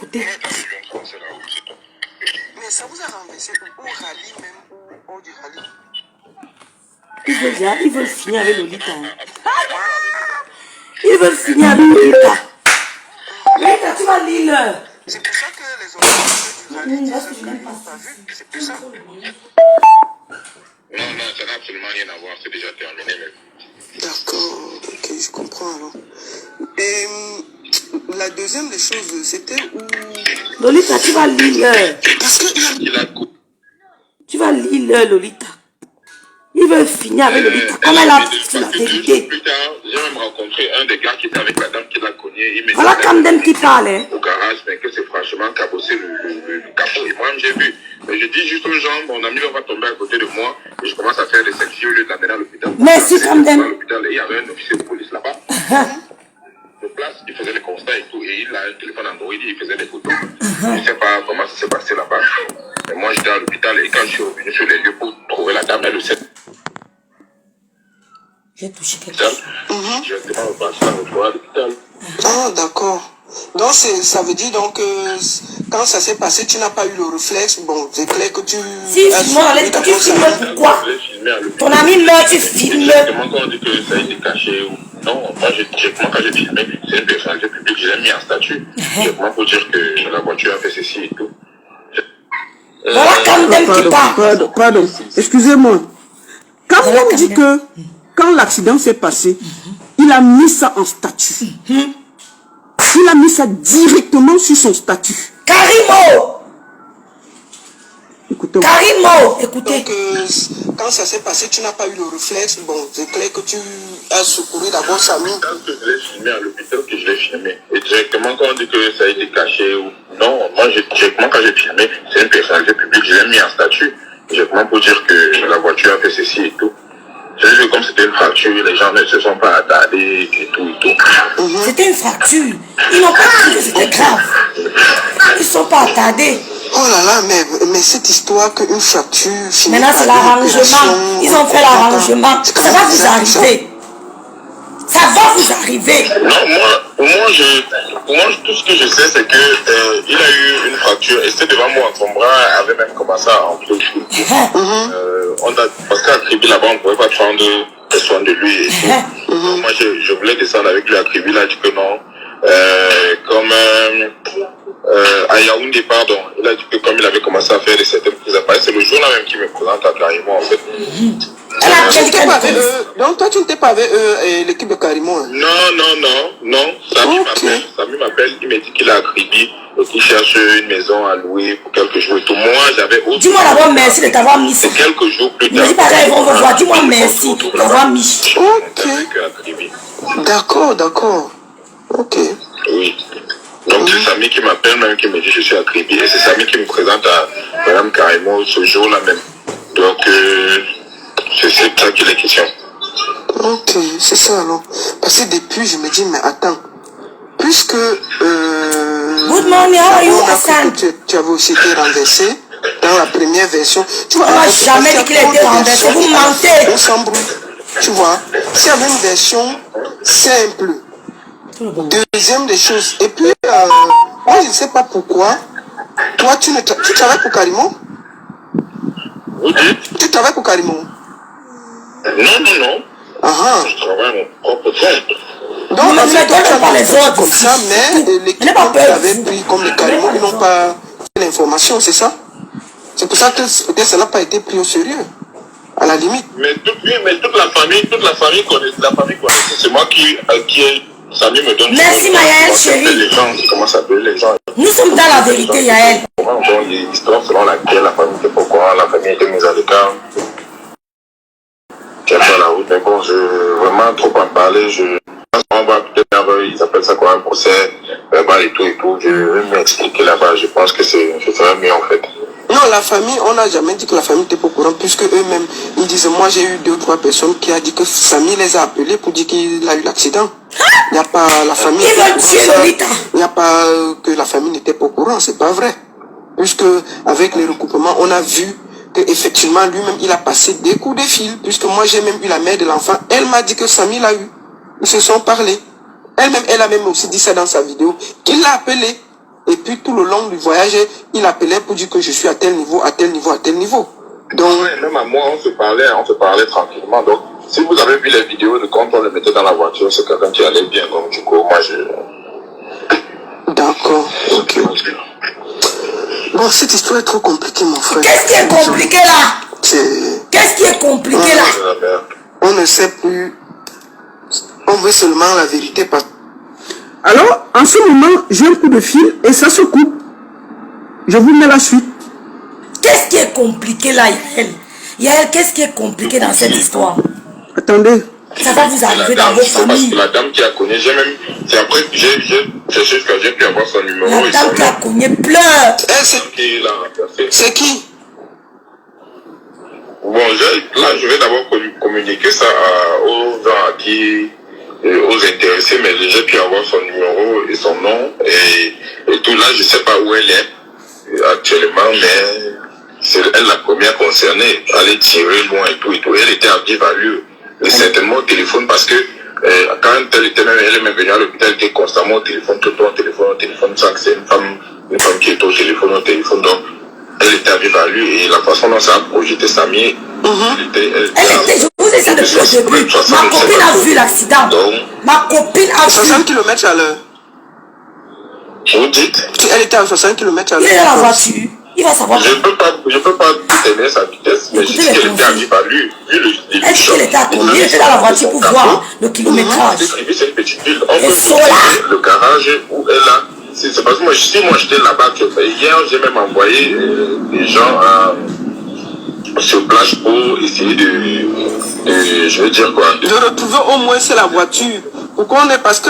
écoutez. Mais ça vous a renversé au rallye même ou hors du rallye? Ils veulent finir avec Lolita. Ils veulent finir avec Lolita. Lolita, tu vas lire. C'est pour ça que les organisateurs du rallye disent que ils n'ont pas vu. C'est pour ça. Non, ça n'a absolument rien à voir. C'est déjà terminé même. D'accord, ok, je comprends alors. Et la deuxième des choses, c'était où... Lolita, tu vas lire. Parce que... Tu vas lire, Lolita. Ils veulent finir avec Lolita. Comme elle a fait la vérité. Plus tard, j'ai même rencontré un des gars qui était avec la dame qui l'a cogné. Voilà Camden qui parle. Hein. Au garage, mais que c'est franchement cabossé le capot. Et moi, j'ai vu. Mais je dis juste aux gens, mon ami va tomber à côté de moi. Et je commence à faire des selfies au lieu de l'amener à l'hôpital. Merci Camden. Et il y avait un officier de police là-bas. De place, il faisait les constats et tout. Et il a un téléphone Android, il faisait des photos. Je ne sais pas comment ça s'est passé là-bas. Mais moi, j'étais à l'hôpital et quand je suis revenu sur les lieux pour trouver la dame, elle le sait. J'ai touché quelque chose. Directement au passage, à l'hôpital. Ah, d'accord. Donc, ça veut dire donc quand ça s'est passé, tu n'as pas eu le réflexe. Bon, c'est clair que tu... Si, non, quand tu filmes, pourquoi? Ton ami meurt, tu filmes. Directement quand on dit que ça a été caché ou... Non, moi, directement quand j'ai filmé, c'est une personnalité publique, je l'ai mis en statut. Directement pour dire que la voiture a fait ceci et tout. Voilà Camden qui parle. Pardon, excusez-moi. Quand on dit que quand l'accident s'est passé, il a mis ça en statut. Il a mis ça directement sur son statut. Karimo! Écoutez. Karimo! Écoutez. Donc, quand ça s'est passé, tu n'as pas eu le réflexe. Bon, c'est clair que tu as secouru d'abord Samy. Quand je l'ai filmé à l'hôpital, que je l'ai filmé. Et directement quand on dit que ça a été caché ou... Non, moi, directement quand j'ai filmé, c'est une personnalité publique, je l'ai mis en statut. Directement pour dire que la voiture a fait ceci et tout. C'est juste que comme c'était une fracture, les gens ne se sont pas attardés et tout et tout. C'était une fracture. Ils n'ont pas cru que c'était grave. Ils ne sont pas attardés. Oh là là, mais cette histoire qu'une fracture finit. Maintenant, c'est l'arrangement. Ils ont fait l'arrangement. Ça va vous arriver. Ça va vous arriver. Non, moi, tout ce que je sais, c'est que il a eu une fracture et c'était devant moi. Son bras avait même commencé à enfler. Parce qu'à Kribi là-bas, on ne pouvait pas prendre soin de lui et tout. Moi, je voulais descendre avec lui à Kribi, là, il a dit que non. À Yaoundé, pardon, il a dit que comme il avait commencé à faire des certaines prises à Paris, c'est le jour-là même qu'il me présente à Carimo, en fait. Donc toi tu n'étais pas avec eux et l'équipe de Carimo. Hein? Non. Samy m'appelle, il me dit qu'il est à Kribi et qu'il cherche une maison à louer pour quelques jours et tout. Moi j'avais autre. Dis-moi d'abord merci de t'avoir mis ça. Quelques jours plus tard. Mais dis pas on va voir, dis-moi merci de t'avoir mis. Ok. D'accord. Ok. Oui. Donc c'est Samy qui m'appelle même qui me dit je suis à Kribi et c'est Samy qui me présente à Madame Carimo ce jour-là même. Donc c'est ça qu'il est question. Ok, c'est ça alors. Parce que depuis, je me dis, mais attends, puisque Good morning, how are you, Hassan? Tu avais aussi été renversé dans la première version. Tu vois, on n'a jamais dit qu'il était renversé, vous mentez. On s'embrouille. Tu vois, s'il y avait une version simple, deuxième des choses, et puis, moi je ne sais pas pourquoi, toi tu travailles pour Carimo? Vous dites? Tu travailles pour Carimo? Non. Je travaille à mon propre compte. Donc, mais toi, tu n'as pas les autres comme ça, mais l'équipe qui avait pris comme les Carimo, ils n'ont pas fait l'information, c'est ça? C'est pour ça que peut-être ça n'a pas été pris au sérieux, à la limite. Mais toute la famille connaît, c'est moi qui Samy me donne. Merci Maëlle, chérie. Les gens qui commencent à appeler les gens. Nous sommes dans la vérité, Yaël. Il y a une histoire selon laquelle la famille était pas au courant, la famille était mise à l'écart. La route, mais bon, vraiment trop en parler, on va peut-être, ils appellent ça quoi, un procès verbal et tout, je vais m'expliquer là-bas, je pense que c'est mieux en fait. Non, la famille, on n'a jamais dit que la famille était pas au courant, puisque eux-mêmes, ils disent, moi j'ai eu 2 ou 3 personnes qui a dit que Samy les a appelés pour dire qu'il a eu l'accident. Il n'y a pas la famille. Il n'y a pas que la famille n'était pas au courant, c'est pas vrai. Puisque avec les recoupements, on a vu qu'effectivement, lui-même, il a passé des coups de fil, puisque moi, j'ai même eu la mère de l'enfant. Elle m'a dit que Samy l'a eu. Ils se sont parlé. Elle-même, elle a même aussi dit ça dans sa vidéo, qu'il l'a appelé. Et puis tout le long du voyage, il appelait pour dire que je suis à tel niveau, à tel niveau, à tel niveau. Donc, ouais, même à moi, on se parlait tranquillement. Donc, si vous avez vu les vidéos de quand on le mettait dans la voiture, c'est quelqu'un qui allait bien. Donc, du coup, moi, d'accord, ok. Bon, cette histoire est trop compliquée, mon frère. Qu'est-ce qui est compliqué là? Qu'est-ce qui est compliqué là? On ne sait plus. On veut seulement la vérité. Alors, en ce moment, j'ai un coup de fil et ça se coupe. Je vous mets la suite. Qu'est-ce qui est compliqué là, Yael? Yael, qu'est-ce qui est compliqué dans cette histoire? Attendez. Ça va vous arriver dans vos familles. La dame qui a cogné, c'est après que j'ai cherché que j'ai pu avoir son numéro. La dame qui a cogné pleure. C'est qui? Bon, là, je vais d'abord communiquer ça aux gens à qui, aux intéressés, mais j'ai pu avoir son numéro et son nom et tout. Là, je sais pas où elle est actuellement, mais c'est elle la première concernée. Elle est tirée loin et tout. Elle était à vive allure. Et certainement au téléphone parce que quand elle était même, elle est même venue à l'hôpital, elle était constamment au téléphone, tout le temps au téléphone, sans que c'est une femme qui est au téléphone, donc elle était à vive allure et la façon dont ça a projeté Samy, elle était, je vous ai dit ça depuis le début. Ma copine a vu l'accident. Ma copine a vu. 60 km à l'heure. Vous dites? Elle était à 60 km à l'heure. Il est dans la voiture. Il va savoir. Je peux pas déterminer sa vitesse, mais je sais qu'elle était à vive allure. Est-ce qu'elle était à combien? Elle était dans la voiture pour voir le kilométrage. C'est une petite ville. On peut trouver le garage où elle a. C'est parce que moi, si moi j'étais là-bas, hier j'ai même envoyé des gens sur place pour essayer je veux dire quoi, de retrouver au moins c'est la voiture. Pourquoi on est, parce que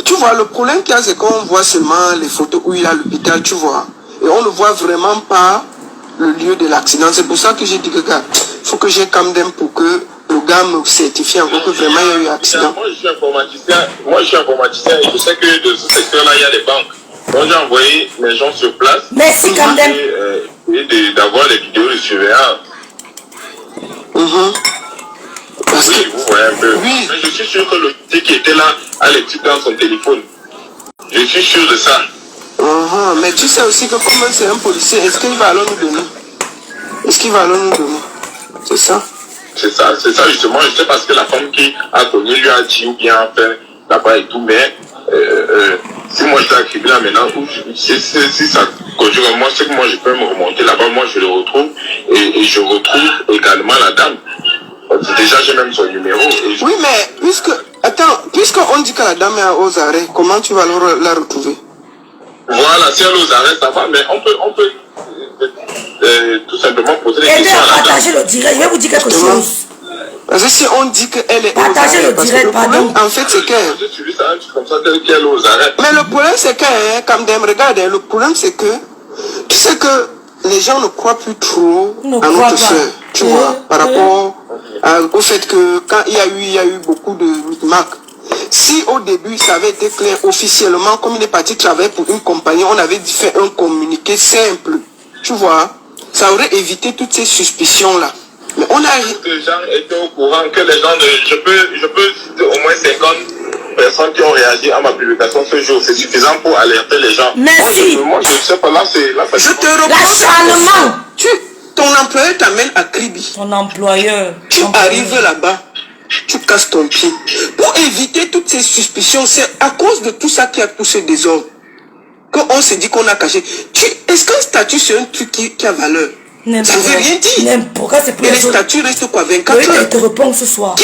tu vois le problème qu'il y a, c'est qu'on voit seulement les photos où il est à l'hôpital, tu vois, et on ne voit vraiment pas le lieu de l'accident. C'est pour ça que j'ai dit que il faut que j'ai quand même pour que le gars me certifie encore que vraiment il y a eu accident. Moi je suis informaticien et je sais que de ce secteur-là il y a des banques. Donc j'ai envoyé mes gens sur place. Merci quand même. Et d'avoir les vidéos de surveillance. Parce oui, que, vous voyez un peu. Oui. Mais je suis sûr que le petit qui était là a les trucs dans son téléphone. Je suis sûr de ça. Mais tu sais aussi que comme c'est un policier, est-ce qu'il va alors nous donner? Est-ce qu'il va alors nous donner? C'est ça? C'est ça justement. Je sais parce que la femme qui a connu lui a dit ou bien fait là-bas et tout, mais si moi j'étais activé là maintenant, si ça conduit moi, c'est que moi je peux me remonter là-bas, moi je le retrouve et je retrouve également la dame. Déjà j'ai même son numéro. Oui, mais puisqu'on dit que la dame est aux arrêts, comment tu vas la retrouver? Voilà, si elle est aux arrêts, ça va, mais on peut tout simplement poser des questions à la dame. Partagez le direct, je vais vous dire quelque chose. Parce que si on dit qu'elle est partagez le direct, pardon. En fait, c'est qu'elle. Mais le problème, c'est qu'elle, comme Dame, regarde, le problème, c'est que, tu sais que les gens ne croient plus trop à notre soeur, tu vois, par rapport au fait que quand il y a eu beaucoup de micmac. Si au début, ça avait été clair officiellement, comme il est parti travailler pour une compagnie, on avait fait un communiqué simple, tu vois, ça aurait évité toutes ces suspicions-là. Mais on a... Que les gens étaient au courant, que les gens... Je peux citer au moins 50 personnes qui ont réagi à ma publication ce jour. C'est suffisant pour alerter les gens. Merci. Moi, je sais pas, là, c'est... Je te reprends. L'acharnement. Ton employeur t'amène à Kribi. Ton employeur. Tu arrives là-bas, tu casses ton pied. Pour éviter toutes ces suspicions, c'est à cause de tout ça qui a poussé des ordres qu'on s'est dit qu'on a caché. Est-ce qu'un statut, c'est un truc qui a valeur? Ça ne veut rien dire. N'importe, c'est plus et les statuts restent quoi, 24 heures? Je te réponds ce soir.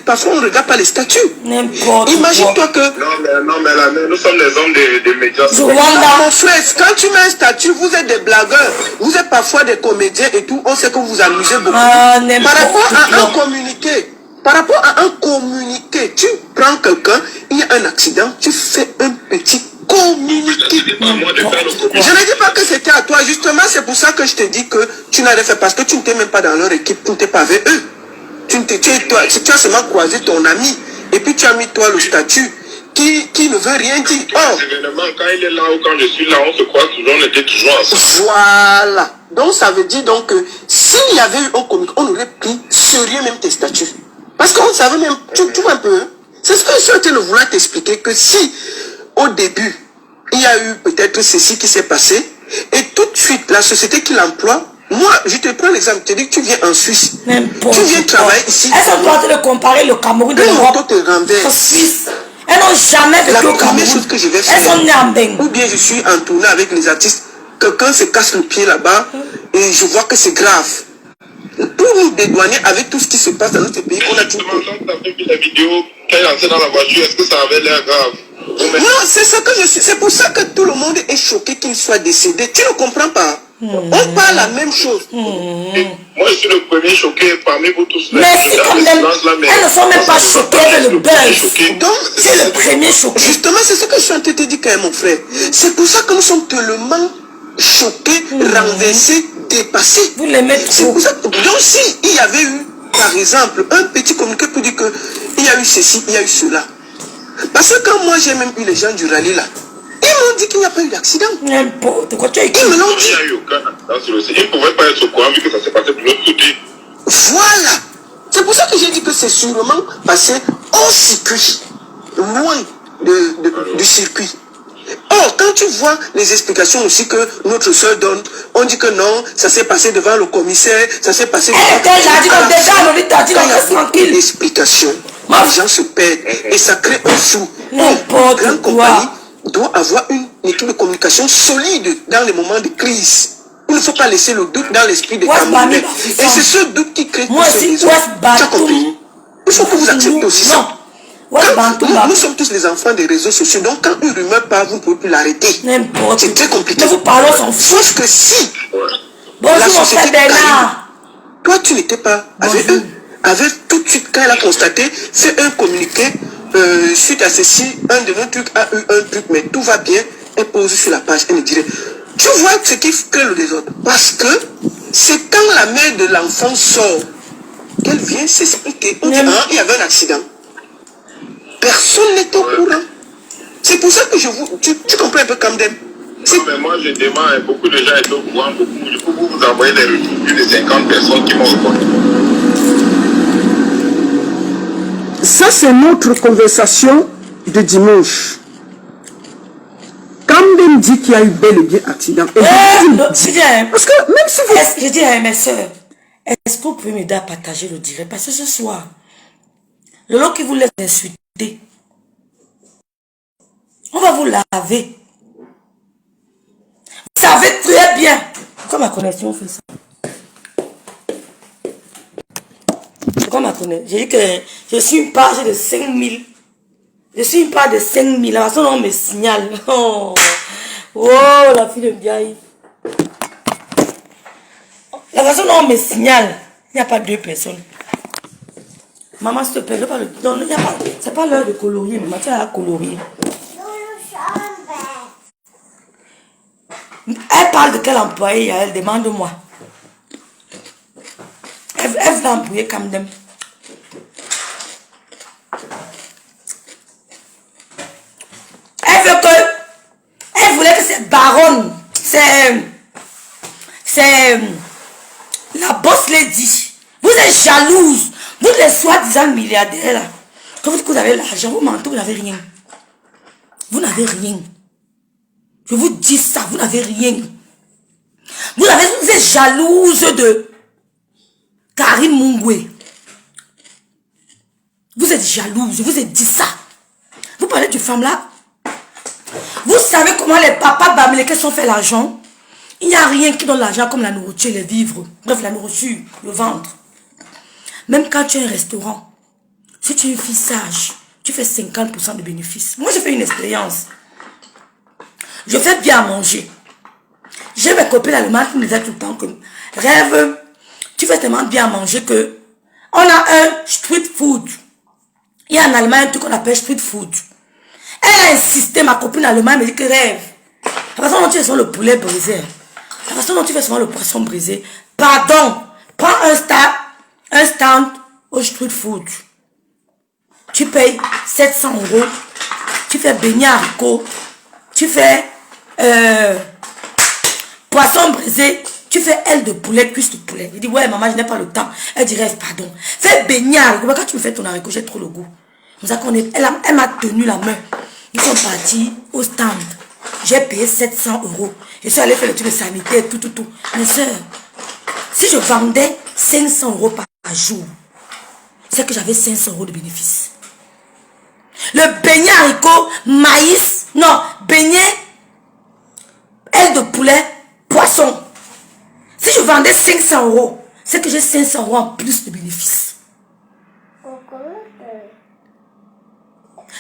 Parfois on ne regarde pas les statuts. N'importe. Imagine-toi que... Non, mais là, nous sommes des hommes des médias. Mon frère, quand tu mets un statut, vous êtes des blagueurs. Vous êtes parfois des comédiens et tout. On sait que vous amusez beaucoup. Par rapport à un communiqué, tu prends quelqu'un, il y a un accident, tu fais un petit communiqué. Je ne dis pas que c'était à toi, justement, c'est pour ça que je te dis que tu n'avais fait, parce que tu n'étais même pas dans leur équipe, tu n'étais pas avec eux. Tu as seulement croisé ton ami, et puis tu as mis toi le statut qui ne veut rien dire. Quand il est là ou quand je suis là, on se croise toujours, on était toujours ensemble. Voilà. Donc ça veut dire donc que s'il y avait eu un communiqué, on aurait pris sérieux même tes statuts. Parce qu'on savait même, tu vois un peu, c'est ce que je suis en train de vouloir t'expliquer, que si au début, il y a eu peut-être ceci qui s'est passé. Et tout de suite, la société qui l'emploie, moi, je te prends l'exemple, tu dis que tu viens en Suisse. Tu viens travailler ici. Elles sont en train de comparer le Cameroun de l'Europe. Quand te renverse. En Suisse. Elles n'ont jamais vécu au Cameroun. La première chose que je vais faire, elles sont nées en Beng. ou bien je suis en tournée avec les artistes, quelqu'un se casse le pied là-bas et je vois que c'est grave. Pour nous dédouaner avec tout ce qui se passe dans notre pays, on a tout. Quand tu avais vu la vidéo, quand il entrait dans la voiture, est-ce que ça avait l'air grave? Non, c'est ça que je suis. C'est pour ça que tout le monde est choqué qu'il soit décédé. Tu ne comprends pas. On parle la même chose. Moi, je suis le premier choqué parmi vous tous. Mais si comme elles ne sont même pas choquées avec le buzz. Donc, c'est le premier choqué. Justement, c'est ce que je suis en train de te dire quand même, mon frère. C'est pour ça que nous sommes tellement choqués, renversés, dépassés. Vous les mettez trop. Donc, si il y avait eu, par exemple, un petit communiqué pour dire qu'il y a eu ceci, il y a eu cela. Parce que quand moi j'ai même eu les gens du rallye là, ils m'ont dit qu'il n'y a pas eu d'accident. N'importe quoi, tu as écrit. Ils me l'ont dit. Il n'y a eu aucun accident sur le site. Ils ne pouvaient pas être au courant vu que ça s'est passé de l'autre côté. Voilà. C'est pour ça que j'ai dit que c'est sûrement passé au circuit, loin du circuit. Or, quand tu vois les explications aussi que notre soeur donne, on dit que non, ça s'est passé devant le commissaire, ça s'est passé devant l'explication. Les gens se perdent et ça crée un flou. Une grande compagnie doit avoir une équipe de communication solide dans les moments de crise. Il ne faut pas laisser le doute dans l'esprit des Camerounais. Et c'est ce doute qui crée tous ces maisons. Tu as compris? Il faut que vous acceptez aussi ça. Nous sommes tous les enfants des réseaux sociaux, donc quand une rumeur part, vous ne pouvez plus l'arrêter. C'est très compliqué. Vous parlez, on s'en fout. Sauf que si la société toi tu n'étais pas avec eux, avec tout de suite quand elle a constaté, fait un communiqué, suite à ceci, un de nos trucs a eu un truc, mais tout va bien, elle pose sur la page, elle me dirait, tu vois ce qui crée le désordre, parce que c'est quand la mère de l'enfant sort, qu'elle vient s'expliquer, on dit, ah, il y avait un accident. Personne n'est au courant. C'est pour ça que tu comprends un peu comme d'elle. Non, mais moi je demande, beaucoup de gens étaient au courant, du coup vous envoyez les retours, plus de 50 personnes qui m'ont répondu. Ça, c'est notre conversation de dimanche. Camden dit qu'il y a eu bel et bien accident. Parce que même si vous... Je dis à mes soeurs, est-ce que vous pouvez m'aider à partager le direct? Parce que ce soir, le lot qui vous laisse insulter, on va vous laver. Vous savez très bien. Pourquoi ma connexion fait ça? Pourquoi ma connexion? J'ai dit que je suis une page de 5000. Je suis une page de 5000. La façon dont on me signale. Oh, la fille de Biaï. La façon dont on me signale. Il n'y a pas deux personnes. Maman, s'il te plaît, non, il n'y a pas. C'est pas l'heure de colorier. Maman, tu as colorier. Elle parle de quel employé elle demande-moi. Elle veut employer Camden. Elle voulait que cette baronne, c'est la boss lady. Vous êtes jalouse. Vous les soi-disant milliardaires là. Quand vous dites que vous avez l'argent, vous mentez, vous n'avez rien. Vous n'avez rien. Je vous dis ça, vous n'avez rien. Vous êtes jalouse de Karine Mungwe. Vous êtes jalouse, je vous ai dit ça. Vous parlez de femme là. Vous savez comment les papas bamilekés sont fait l'argent? Il n'y a rien qui donne l'argent comme la nourriture, les vivres. Bref, la nourriture, le ventre. Même quand tu as un restaurant, si tu es une fille sage, tu fais 50% de bénéfices. Moi, j'ai fait une expérience. Je fais bien à manger. J'ai mes copines allemandes qui me disaient tout le temps que rêve, tu fais tellement bien à manger que on a un street food. Il y a en Allemagne un truc qu'on appelle street food. Elle a insisté, ma copine allemande me dit que rêve. La façon dont tu fais souvent le poulet brisé, la façon dont tu fais souvent le poisson brisé, pardon, prends un stand au street food. Tu payes 700 €. Tu fais beignet haricot. Tu fais poisson brisé. Tu fais aile de poulet, cuisse de poulet. Je dis, ouais, maman, je n'ai pas le temps. Elle dit, rêve, pardon. Fais beignet haricot. Quand tu me fais ton haricot, j'ai trop le goût. Elle m'a tenu la main. Ils sont partis au stand. J'ai payé 700 €. Je suis allé faire le truc de sanitaire, tout. Mes soeurs, si je vendais 500 € par jour, c'est que j'avais 500 € de bénéfice. Le beignet haricot, maïs, non, beignet, aile de poulet, poisson. Si je vendais 500 €, c'est que j'ai 500 € en plus de bénéfice.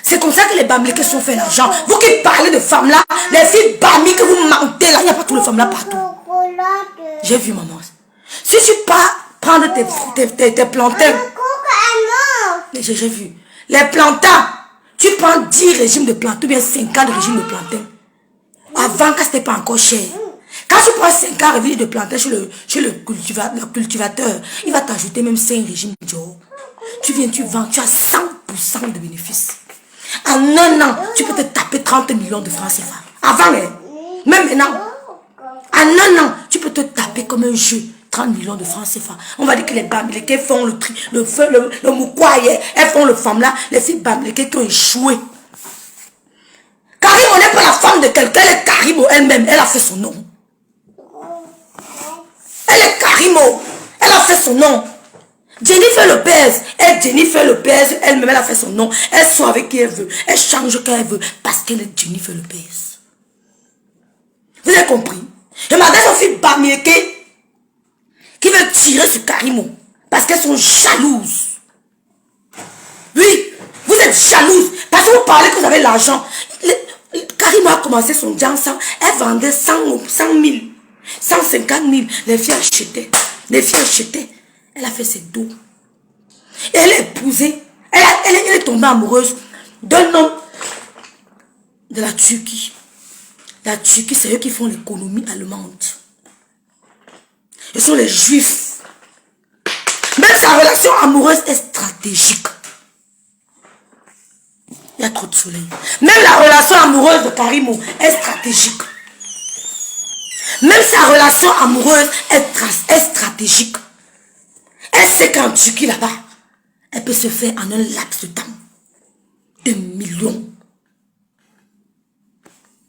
C'est comme ça que les Bamileke sont fait l'argent. Vous qui parlez de femmes là, les filles Bami que vous mentez là, il n'y a pas toutes les femmes là partout. J'ai vu maman. Si tu pars prendre tes plantains, j'ai vu. Les plantains, tu prends 10 régimes de plantains, ou bien 50 régimes de plantains. Avant, quand ce n'était pas encore cher. Quand tu prends 50 régimes de plantains chez le cultivateur, il va t'ajouter même 5 régimes de jour. Tu viens, tu vends, tu as 100% de bénéfices. En un an, tu peux te taper 30 millions de francs CFA. Avant, même maintenant. En un an, tu peux te taper comme un jeu 30 millions de francs CFA. On va dire que les Bamileke font le moukouaye, elles font le femme là, les filles Bamileke qui ont échoué. Karimo n'est pas la femme de quelqu'un, elle est Karimo elle-même, elle a fait son nom. Elle est Karimo, elle a fait son nom. Jennifer Lopez, elle-même, elle a fait son nom. Elle soit avec qui elle veut. Elle change quand elle veut. Parce qu'elle est Jennifer Lopez. Vous avez compris? Je m'adresse aux filles Bamileke qui veulent tirer sur Karimo. Parce qu'elles sont jalouses. Oui, vous êtes jalouses. Parce que vous parlez que vous avez l'argent. Karimo a commencé son jansan. Elle vendait 100 000, 150 000. Les filles achetaient. Elle a fait ses dos. Et elle est épousée. Elle est tombée amoureuse d'un homme de la Turquie. La Turquie, c'est eux qui font l'économie allemande. Ils sont les juifs. Même sa relation amoureuse est stratégique. Il y a trop de soleil. Même la relation amoureuse de Karimo est stratégique. Même sa relation amoureuse est stratégique. Elle sait qu'en Turquie là-bas, elle peut se faire en un laps de temps des millions.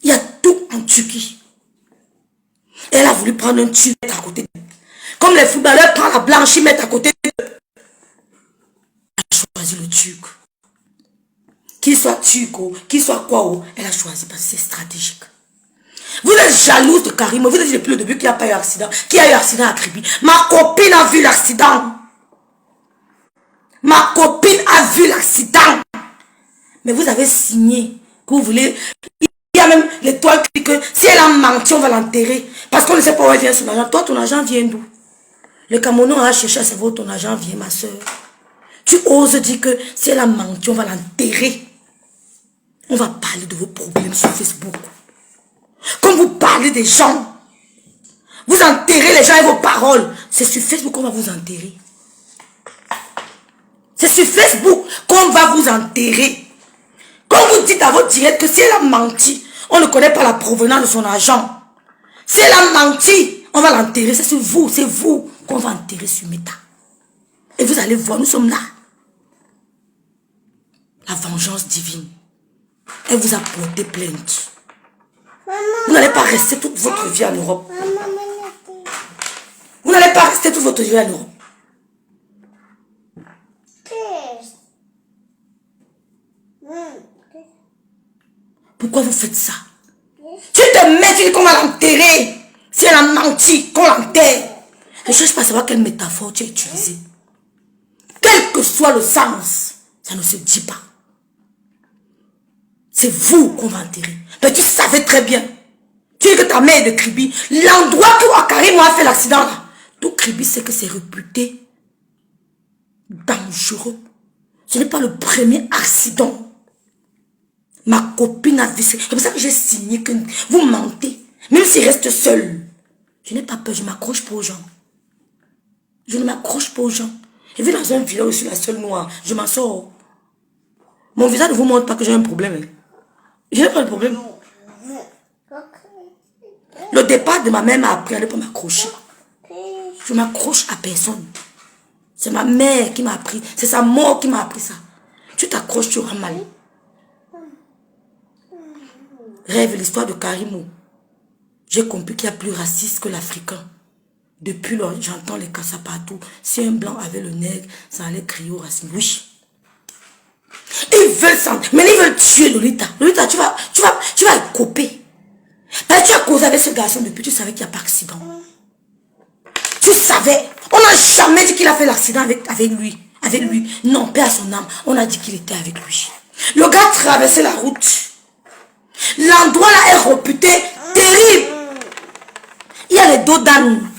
Il y a tout en Turquie. Elle a voulu prendre un Turc à côté d'elle. Comme les footballeurs prennent la blanche, ils mettent à côté d'elle. Elle a choisi le Turc. Qu'il soit Turc, qu'il soit quoi, elle a choisi parce que c'est stratégique. Vous êtes jalouse de Karimo. Vous êtes dit depuis le début qu'il n'y a pas eu accident. Qui a eu accident à Kribi. Ma copine a vu l'accident. Ma copine a vu l'accident. Mais vous avez signé que vous voulez. Il y a même l'étoile qui dit que si elle a menti, on va l'enterrer. Parce qu'on ne sait pas où elle vient son argent. Toi, ton argent vient d'où? Le Cameroun a cherché à savoir où ton argent vient, ma soeur. Tu oses dire que si elle a menti, on va l'enterrer. On va parler de vos problèmes sur Facebook. Quand vous parlez des gens, vous enterrez les gens et vos paroles. C'est sur Facebook qu'on va vous enterrer. C'est sur Facebook qu'on va vous enterrer. Quand vous dites à votre direct que si elle a menti, on ne connaît pas la provenance de son argent. Si elle a menti, on va l'enterrer. C'est vous qu'on va enterrer sur Meta. Et vous allez voir, nous sommes là. La vengeance divine. Elle vous a porté plainte. Vous n'allez pas rester toute votre vie en Europe. Vous n'allez pas rester toute votre vie en Europe. Pourquoi vous faites ça? Tu te mets, tu dis qu'on va l'enterrer. Si elle a menti, qu'on l'enterre. Je ne cherche pas à savoir quelle métaphore tu as utilisée. Quel que soit le sens, ça ne se dit pas. C'est vous qu'on va enterrer. Mais tu savais très bien. Tu dis que ta mère est de Kribi. L'endroit où Karimo a fait l'accident là. Tout Kribi, c'est que c'est réputé dangereux. Ce n'est pas le premier accident. Ma copine a vu. C'est pour ça que j'ai signé que vous mentez. Même s'il reste seul. Je n'ai pas peur, je m'accroche pas aux gens. Je ne m'accroche pas aux gens. Je vis dans un village où je suis la seule noire. Je m'en sors. Mon visage ne vous montre pas que j'ai un problème. Je n'ai pas de problème. Le départ de ma mère m'a appris à ne pas m'accrocher. Je m'accroche à personne. C'est ma mère qui m'a appris. C'est sa mort qui m'a appris ça. Tu t'accroches, tu auras mal. rêve l'histoire de Karimo, j'ai compris qu'il y a plus raciste que l'Africain. Depuis lors, j'entends les cassas partout. Si un blanc avait le nègre, ça allait crier au racisme. Oui. Ils veulent ça. Mais ils veulent tuer Lolita. Lolita, tu vas couper. Parce que tu as causé avec ce garçon depuis, tu savais qu'il n'y a pas d'accident. Tu savais. On n'a jamais dit qu'il a fait l'accident avec lui. Avec lui. Non, paix à son âme. On a dit qu'il était avec lui. Le gars traversait la route. L'endroit là est réputé terrible. Il y a les dos d'âne.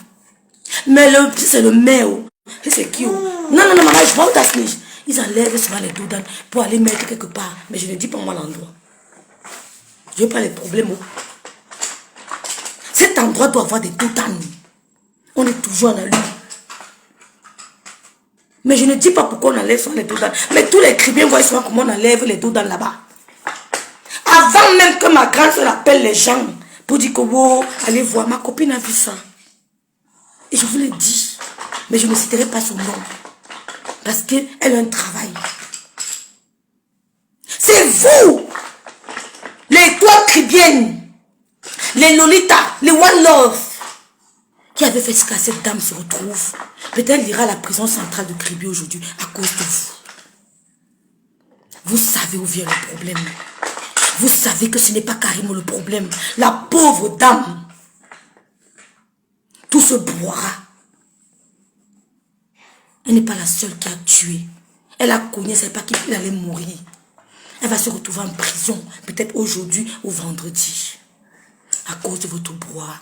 Mais c'est le maire. C'est qui? Non, maman, je vois où t'as snitch. Ils enlèvent souvent les dos d'âne pour aller mettre quelque part. Mais je ne dis pas moi l'endroit. Je n'ai pas les problèmes. Cet endroit doit avoir des dos d'âne. On est toujours en allure. Mais je ne dis pas pourquoi on enlève souvent les dos d'âne. Mais tous les cribiens voient souvent comment on enlève les dos d'âne là-bas. Avant même que ma grande soeur appelle les gens pour dire que wow, allez voir, ma copine a vu ça. Et je vous l'ai dit. Mais je ne citerai pas son nom. Parce qu'elle a un travail. C'est vous, les trois cribiennes, les Lolita, les One Love, qui avez fait ce que cette dame se retrouve. Peut-être elle ira à la prison centrale de Kribi aujourd'hui à cause de vous. Vous savez où vient le problème. Vous savez que ce n'est pas Karimo le problème. La pauvre dame. Tout se broiera. Elle n'est pas la seule qui a tué. Elle a cogné, elle ne savait pas qu'il allait mourir. Elle va se retrouver en prison, peut-être aujourd'hui ou vendredi. À cause de votre brouhaha.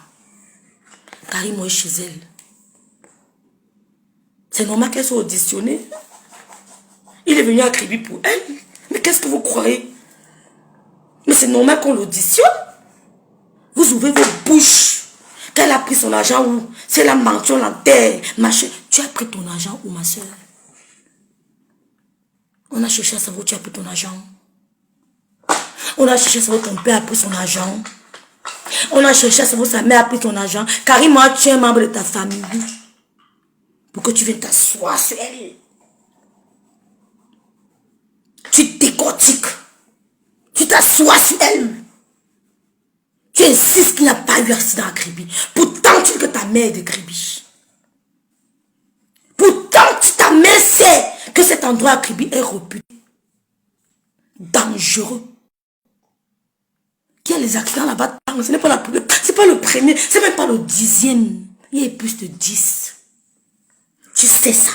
Karimo est chez elle. C'est normal qu'elle soit auditionnée. Il est venu à Kribi pour elle. Mais qu'est-ce que vous croyez? Mais c'est normal qu'on l'auditionne. Vous ouvrez vos bouches. Qu'elle a pris son argent où? C'est la mention, l'enterre, machin. Tu as pris ton argent où, ma soeur? On a cherché à savoir où tu as pris ton argent. On a cherché à savoir où ton père a pris son argent. On a cherché à savoir où sa mère a pris ton argent. Karimo a tué un membre de ta famille. Pour que tu viennes t'asseoir sur elle. Tu décortiques. Tu t'assois sur elle. Tu insistes qu'il n'y a pas eu accident à Kribi. Pourtant, tu dis que ta mère est de Kribi. Pourtant, ta mère sait que cet endroit à Kribi est réputé dangereux. Qu'il y a les accidents là-bas. Ce n'est pas le premier. Ce n'est même pas le 10e. Il y a plus de 10. Tu sais ça.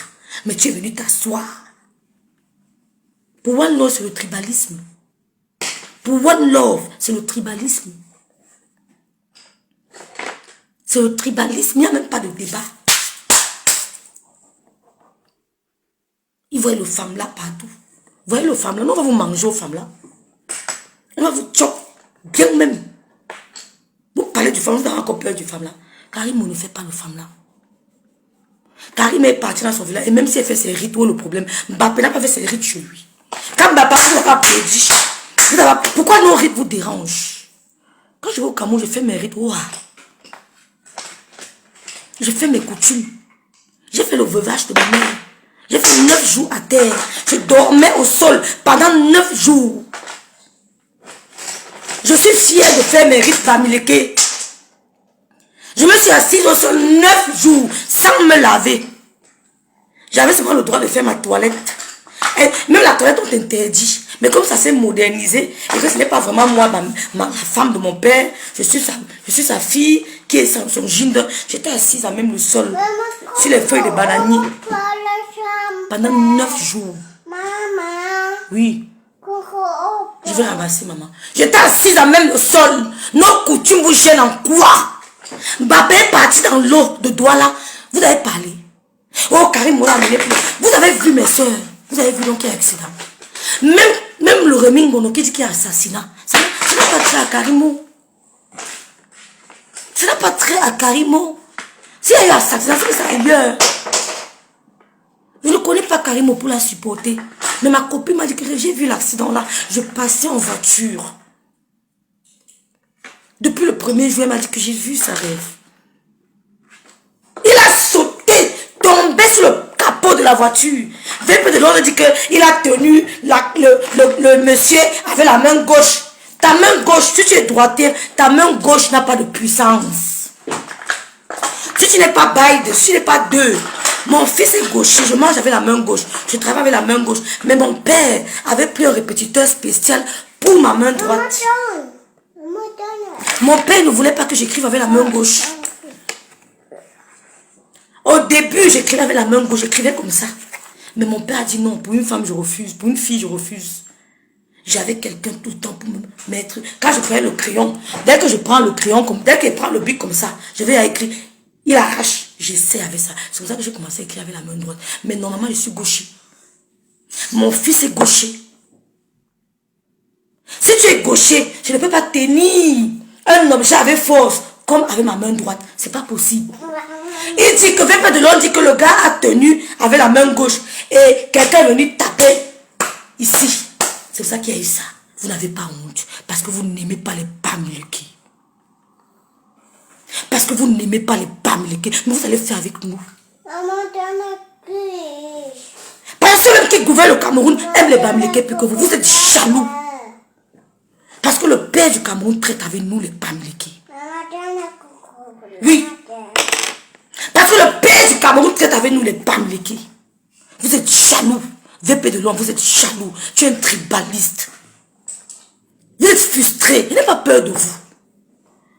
Mais tu es venu t'asseoir. Pour One Love, c'est le tribalisme. Pour One Love, c'est le tribalisme. C'est le tribalisme. Il n'y a même pas de débat. Ils voient le femme là partout. Vous voyez le femme là. Nous, on va vous manger aux femmes là. On va vous choper. Bien même. Vous parlez du femme, vous avez encore peur du femme là. Karimo ne fait pas le femme là. Karimo est parti dans son village. Et même si elle fait ses rites, où est le problème? Mbappé n'a pas fait ses rites chez lui. Quand Mbappé n'a pas applaudi, pourquoi nos rites vous dérangent? Quand je vais au Cameroun, je fais mes rites. Wow. Je fais mes coutumes. J'ai fait le veuvage de ma mère. J'ai fait 9 jours à terre. Je dormais au sol pendant 9 jours. Je suis fière de faire mes rites Bamileke. Je me suis assise au sol 9 jours sans me laver. J'avais seulement le droit de faire ma toilette. Et même la toilette, on t'interdit. Mais comme ça s'est modernisé, et que ce n'est pas vraiment moi, la femme de mon père, je suis sa fille, qui est son jean. J'étais assise à même le sol, sur les feuilles de bananier, pendant 9 jours. Oui. Je vais ramasser, maman. J'étais assise à même le sol. Nos coutumes vous gênent en quoi? Mbappé est parti dans l'eau de Douala. Vous avez parlé. Oh, Karim, vous avez vu mes soeurs. Vous avez vu donc qu'il y a accident. Même le Rémi Ngono qui dit qu'il y a assassinat. Ça n'a pas trait à Karimo. Ça n'a pas trait à Karimo. S'il y a eu assassinat, c'est ailleurs. Je ne connais pas Karimo pour la supporter. Mais ma copine m'a dit que j'ai vu l'accident là. Je passais en voiture. Depuis le 1er juillet, elle m'a dit que j'ai vu sa rêve. Il a sauté, tombé sur le capot de la voiture. Peu de l'autre dit qu'il a tenu, le monsieur avait la main gauche Ta main gauche, si tu es droitier, ta main gauche n'a pas de puissance. Si tu n'es pas bail, si tu n'es pas deux. Mon fils est gaucher, je mange avec la main gauche. Je travaille avec la main gauche. Mais mon père avait pris un répétiteur spécial pour ma main droite. Mon père ne voulait pas que j'écrive avec la main gauche. Au début, j'écrivais avec la main gauche, j'écrivais comme ça. Mais mon père a dit non, pour une femme, je refuse. Pour une fille, je refuse. J'avais quelqu'un tout le temps pour me mettre. Quand je prenais le crayon, dès que je prends le crayon, dès qu'il prend le bic comme ça, je vais écrire. Il arrache. J'essaie avec ça. C'est comme ça que j'ai commencé à écrire avec la main droite. Mais normalement, je suis gaucher. Mon fils est gaucher. Si tu es gaucher, je ne peux pas tenir un objet avec force, comme avec ma main droite. C'est pas possible. Il dit que vers de l'on dit que le gars a tenu avec la main gauche. Et quelqu'un est venu taper ici. C'est pour ça qu'il y a eu ça. Vous n'avez pas honte. Parce que vous n'aimez pas les Bamileke. Parce que vous n'aimez pas les Bamileke. Mais vous allez faire avec nous. Parce que ceux qui gouvernent le Cameroun aiment les Bamileke plus que vous. Vous êtes jaloux. Parce que le père du Cameroun traite avec nous les Bamileke. Oui. Parce que le père du Cameroun traite avec nous les Bamileke. Vous êtes jaloux. VP de l'homme, vous êtes jaloux. Tu es un tribaliste. Vous êtes frustré. Il n'a pas peur de vous.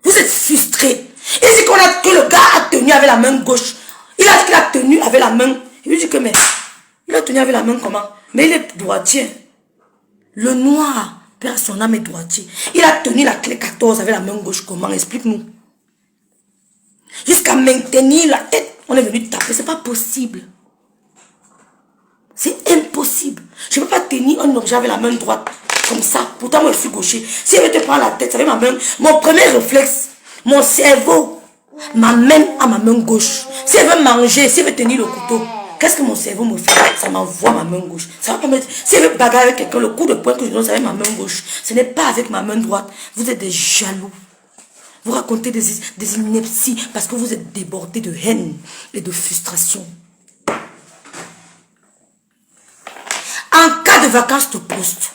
Vous êtes frustré. Il dit que le gars a tenu avec la main gauche. Il a dit qu'il a tenu avec la main. Il lui dit que mais il a tenu avec la main comment? Mais il est droitier. Le noir, père son âme est droitier. Il a tenu la clé 14 avec la main gauche comment? Explique-nous. Jusqu'à maintenir la tête, on est venu taper. C'est pas possible. C'est impossible. Je ne peux pas tenir un objet avec la main droite comme ça. Pourtant, moi, je suis gaucher. Si elle veut te prendre la tête avec ma main, mon premier réflexe, mon cerveau m'amène à ma main gauche. Si elle veut manger, si elle veut tenir le couteau, qu'est-ce que mon cerveau me fait? Ça m'envoie ma main gauche. Ça va permettre. Si elle veut bagarrer avec quelqu'un, le coup de poing que je donne, c'est avec ma main gauche. Ce n'est pas avec ma main droite. Vous êtes des jaloux. Vous racontez des inepties parce que vous êtes débordés de haine et de frustration. En cas de vacances de poste.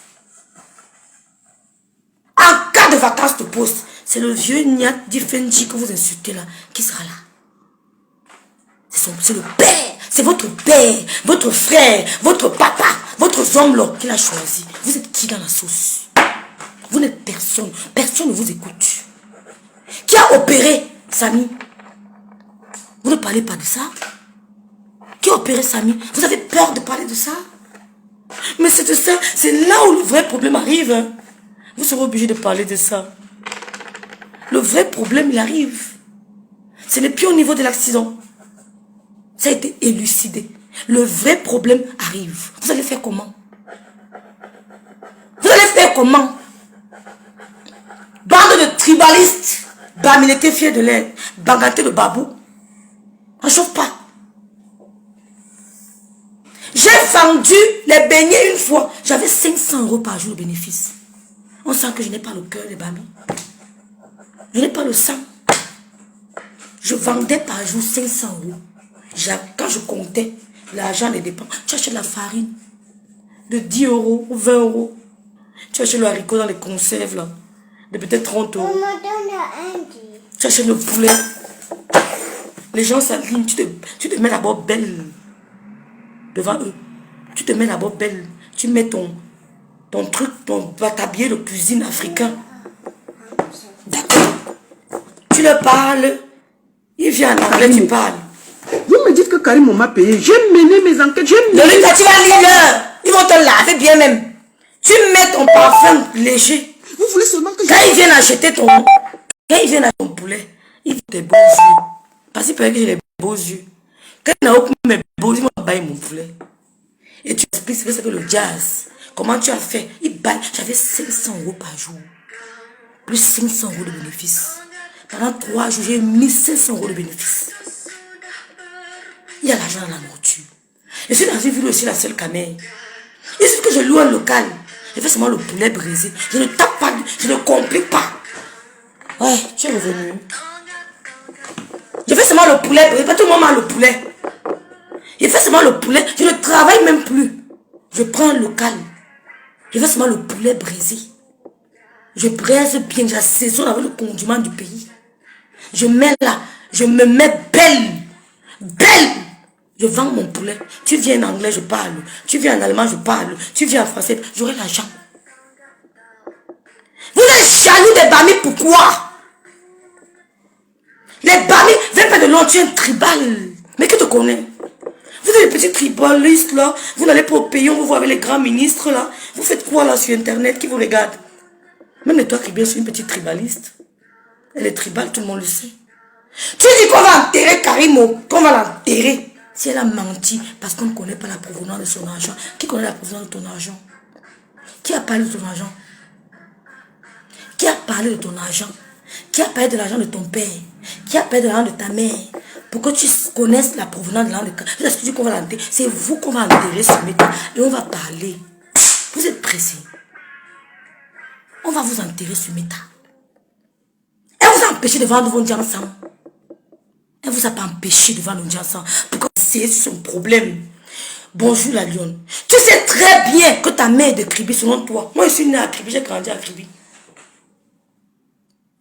En cas de vacances de poste. C'est le vieux Niat Difenji que vous insultez là. Qui sera là? C'est le père. C'est votre père. Votre frère. Votre papa. Votre homme là qui l'a choisi. Vous êtes qui dans la sauce? Vous n'êtes personne. Personne ne vous écoute. Qui a opéré Samy? Vous ne parlez pas de ça? Qui a opéré Samy? Vous avez peur de parler de ça? Mais c'est de ça, c'est là où le vrai problème arrive. Hein. Vous serez obligé de parler de ça. Le vrai problème, il arrive. Ce n'est plus au niveau de l'accident. Ça a été élucidé. Le vrai problème arrive. Vous allez faire comment? Vous allez faire comment? Bande de tribalistes. Bamileke fier de l'air. Banganté de babou. On ne chauffe pas. J'ai vendu les beignets une fois. J'avais 500 € par jour de bénéfice. On sent que je n'ai pas le cœur des bamis. Je n'ai pas le sang. Je vendais par jour 500 €. Quand je comptais l'argent, les dépenses, tu achètes la farine de 10 € ou 20 €. Tu achètes le haricot dans les conserves là, de peut-être 30 €. Tu achètes le poulet. Les gens s'alignent. Tu te mets d'abord belle devant eux. Tu te mets d'abord belle. Tu mets ton truc, ton tablier de cuisine africain. D'accord. Tu leur parles. Il vient en anglais, tu parles. Vous me dites que Karim m'a payé. J'ai mené mes enquêtes. Tu vas lire. Ils vont te laver bien même. Tu mets ton parfum léger. Vous voulez seulement que quand ils viennent acheter ton... Quand ils viennent acheter ton poulet, ils font tes beaux yeux. Parce qu'il paraît que j'ai les beaux yeux. Quand il n'a aucun mes beaux yeux, ils vont bailler mon poulet. Et tu expliques ce que c'est que le jazz. Comment tu as fait? Il baille. J'avais 500 € par jour. Plus 500 € de bénéfices. Pendant 3 jours, j'ai mis 500 € de bénéfices. Il y a l'argent dans la nourriture. Je suis dans une ville aussi, la seule camère. Il suffit que je loue un local. Je fais seulement le poulet brisé. Je ne tape pas, je ne complique pas. Ouais, tu es revenu. Je fais seulement le poulet brisé. Pas tout le monde a le poulet. Je fais seulement le poulet. Je ne travaille même plus. Je prends un local. Je fais seulement le poulet brisé. Je braise bien, j'assaisonne avec le condiment du pays. Je mets là, je me mets belle. Belle. Je vends mon poulet. Tu viens en anglais, je parle. Tu viens en allemand, je parle. Tu viens en français, j'aurai l'argent. Vous êtes jaloux des Bami, pourquoi? Les Bami viennent pas de long, tu es un tribal. Mais qui te connaît? Vous êtes des petits tribalistes là. Vous n'allez pas au pays, on vous voit avec les grands ministres là. Vous faites quoi là sur internet qui vous regarde? Même toi qui bien suis une petite tribaliste. Elle est tribale, tout le monde le sait. Tu dis qu'on va enterrer Karimo, qu'on va l'enterrer. Si elle a menti, parce qu'on ne connaît pas la provenance de son argent. Qui connaît la provenance de ton argent? Qui a parlé de ton argent? Qui a parlé de ton argent? Qui a parlé de l'argent de ton père? Qui a parlé de l'argent de ta mère? Pour que tu connaisses la provenance de l'argent de ta mère. C'est qu'on va l'enterrer. C'est vous qu'on va enterrer ce matin. Et on va parler. Vous êtes pressés. On va vous enterrer ce matin. Elle vous a empêché de vendre vos diamants ensemble. Elle vous a pas empêché de vendre vos diamants ensemble. Pourquoi c'est son problème? Bonjour la lionne. Tu sais très bien que ta mère est de Kribi selon toi. Moi je suis née à Kribi, j'ai grandi à Kribi.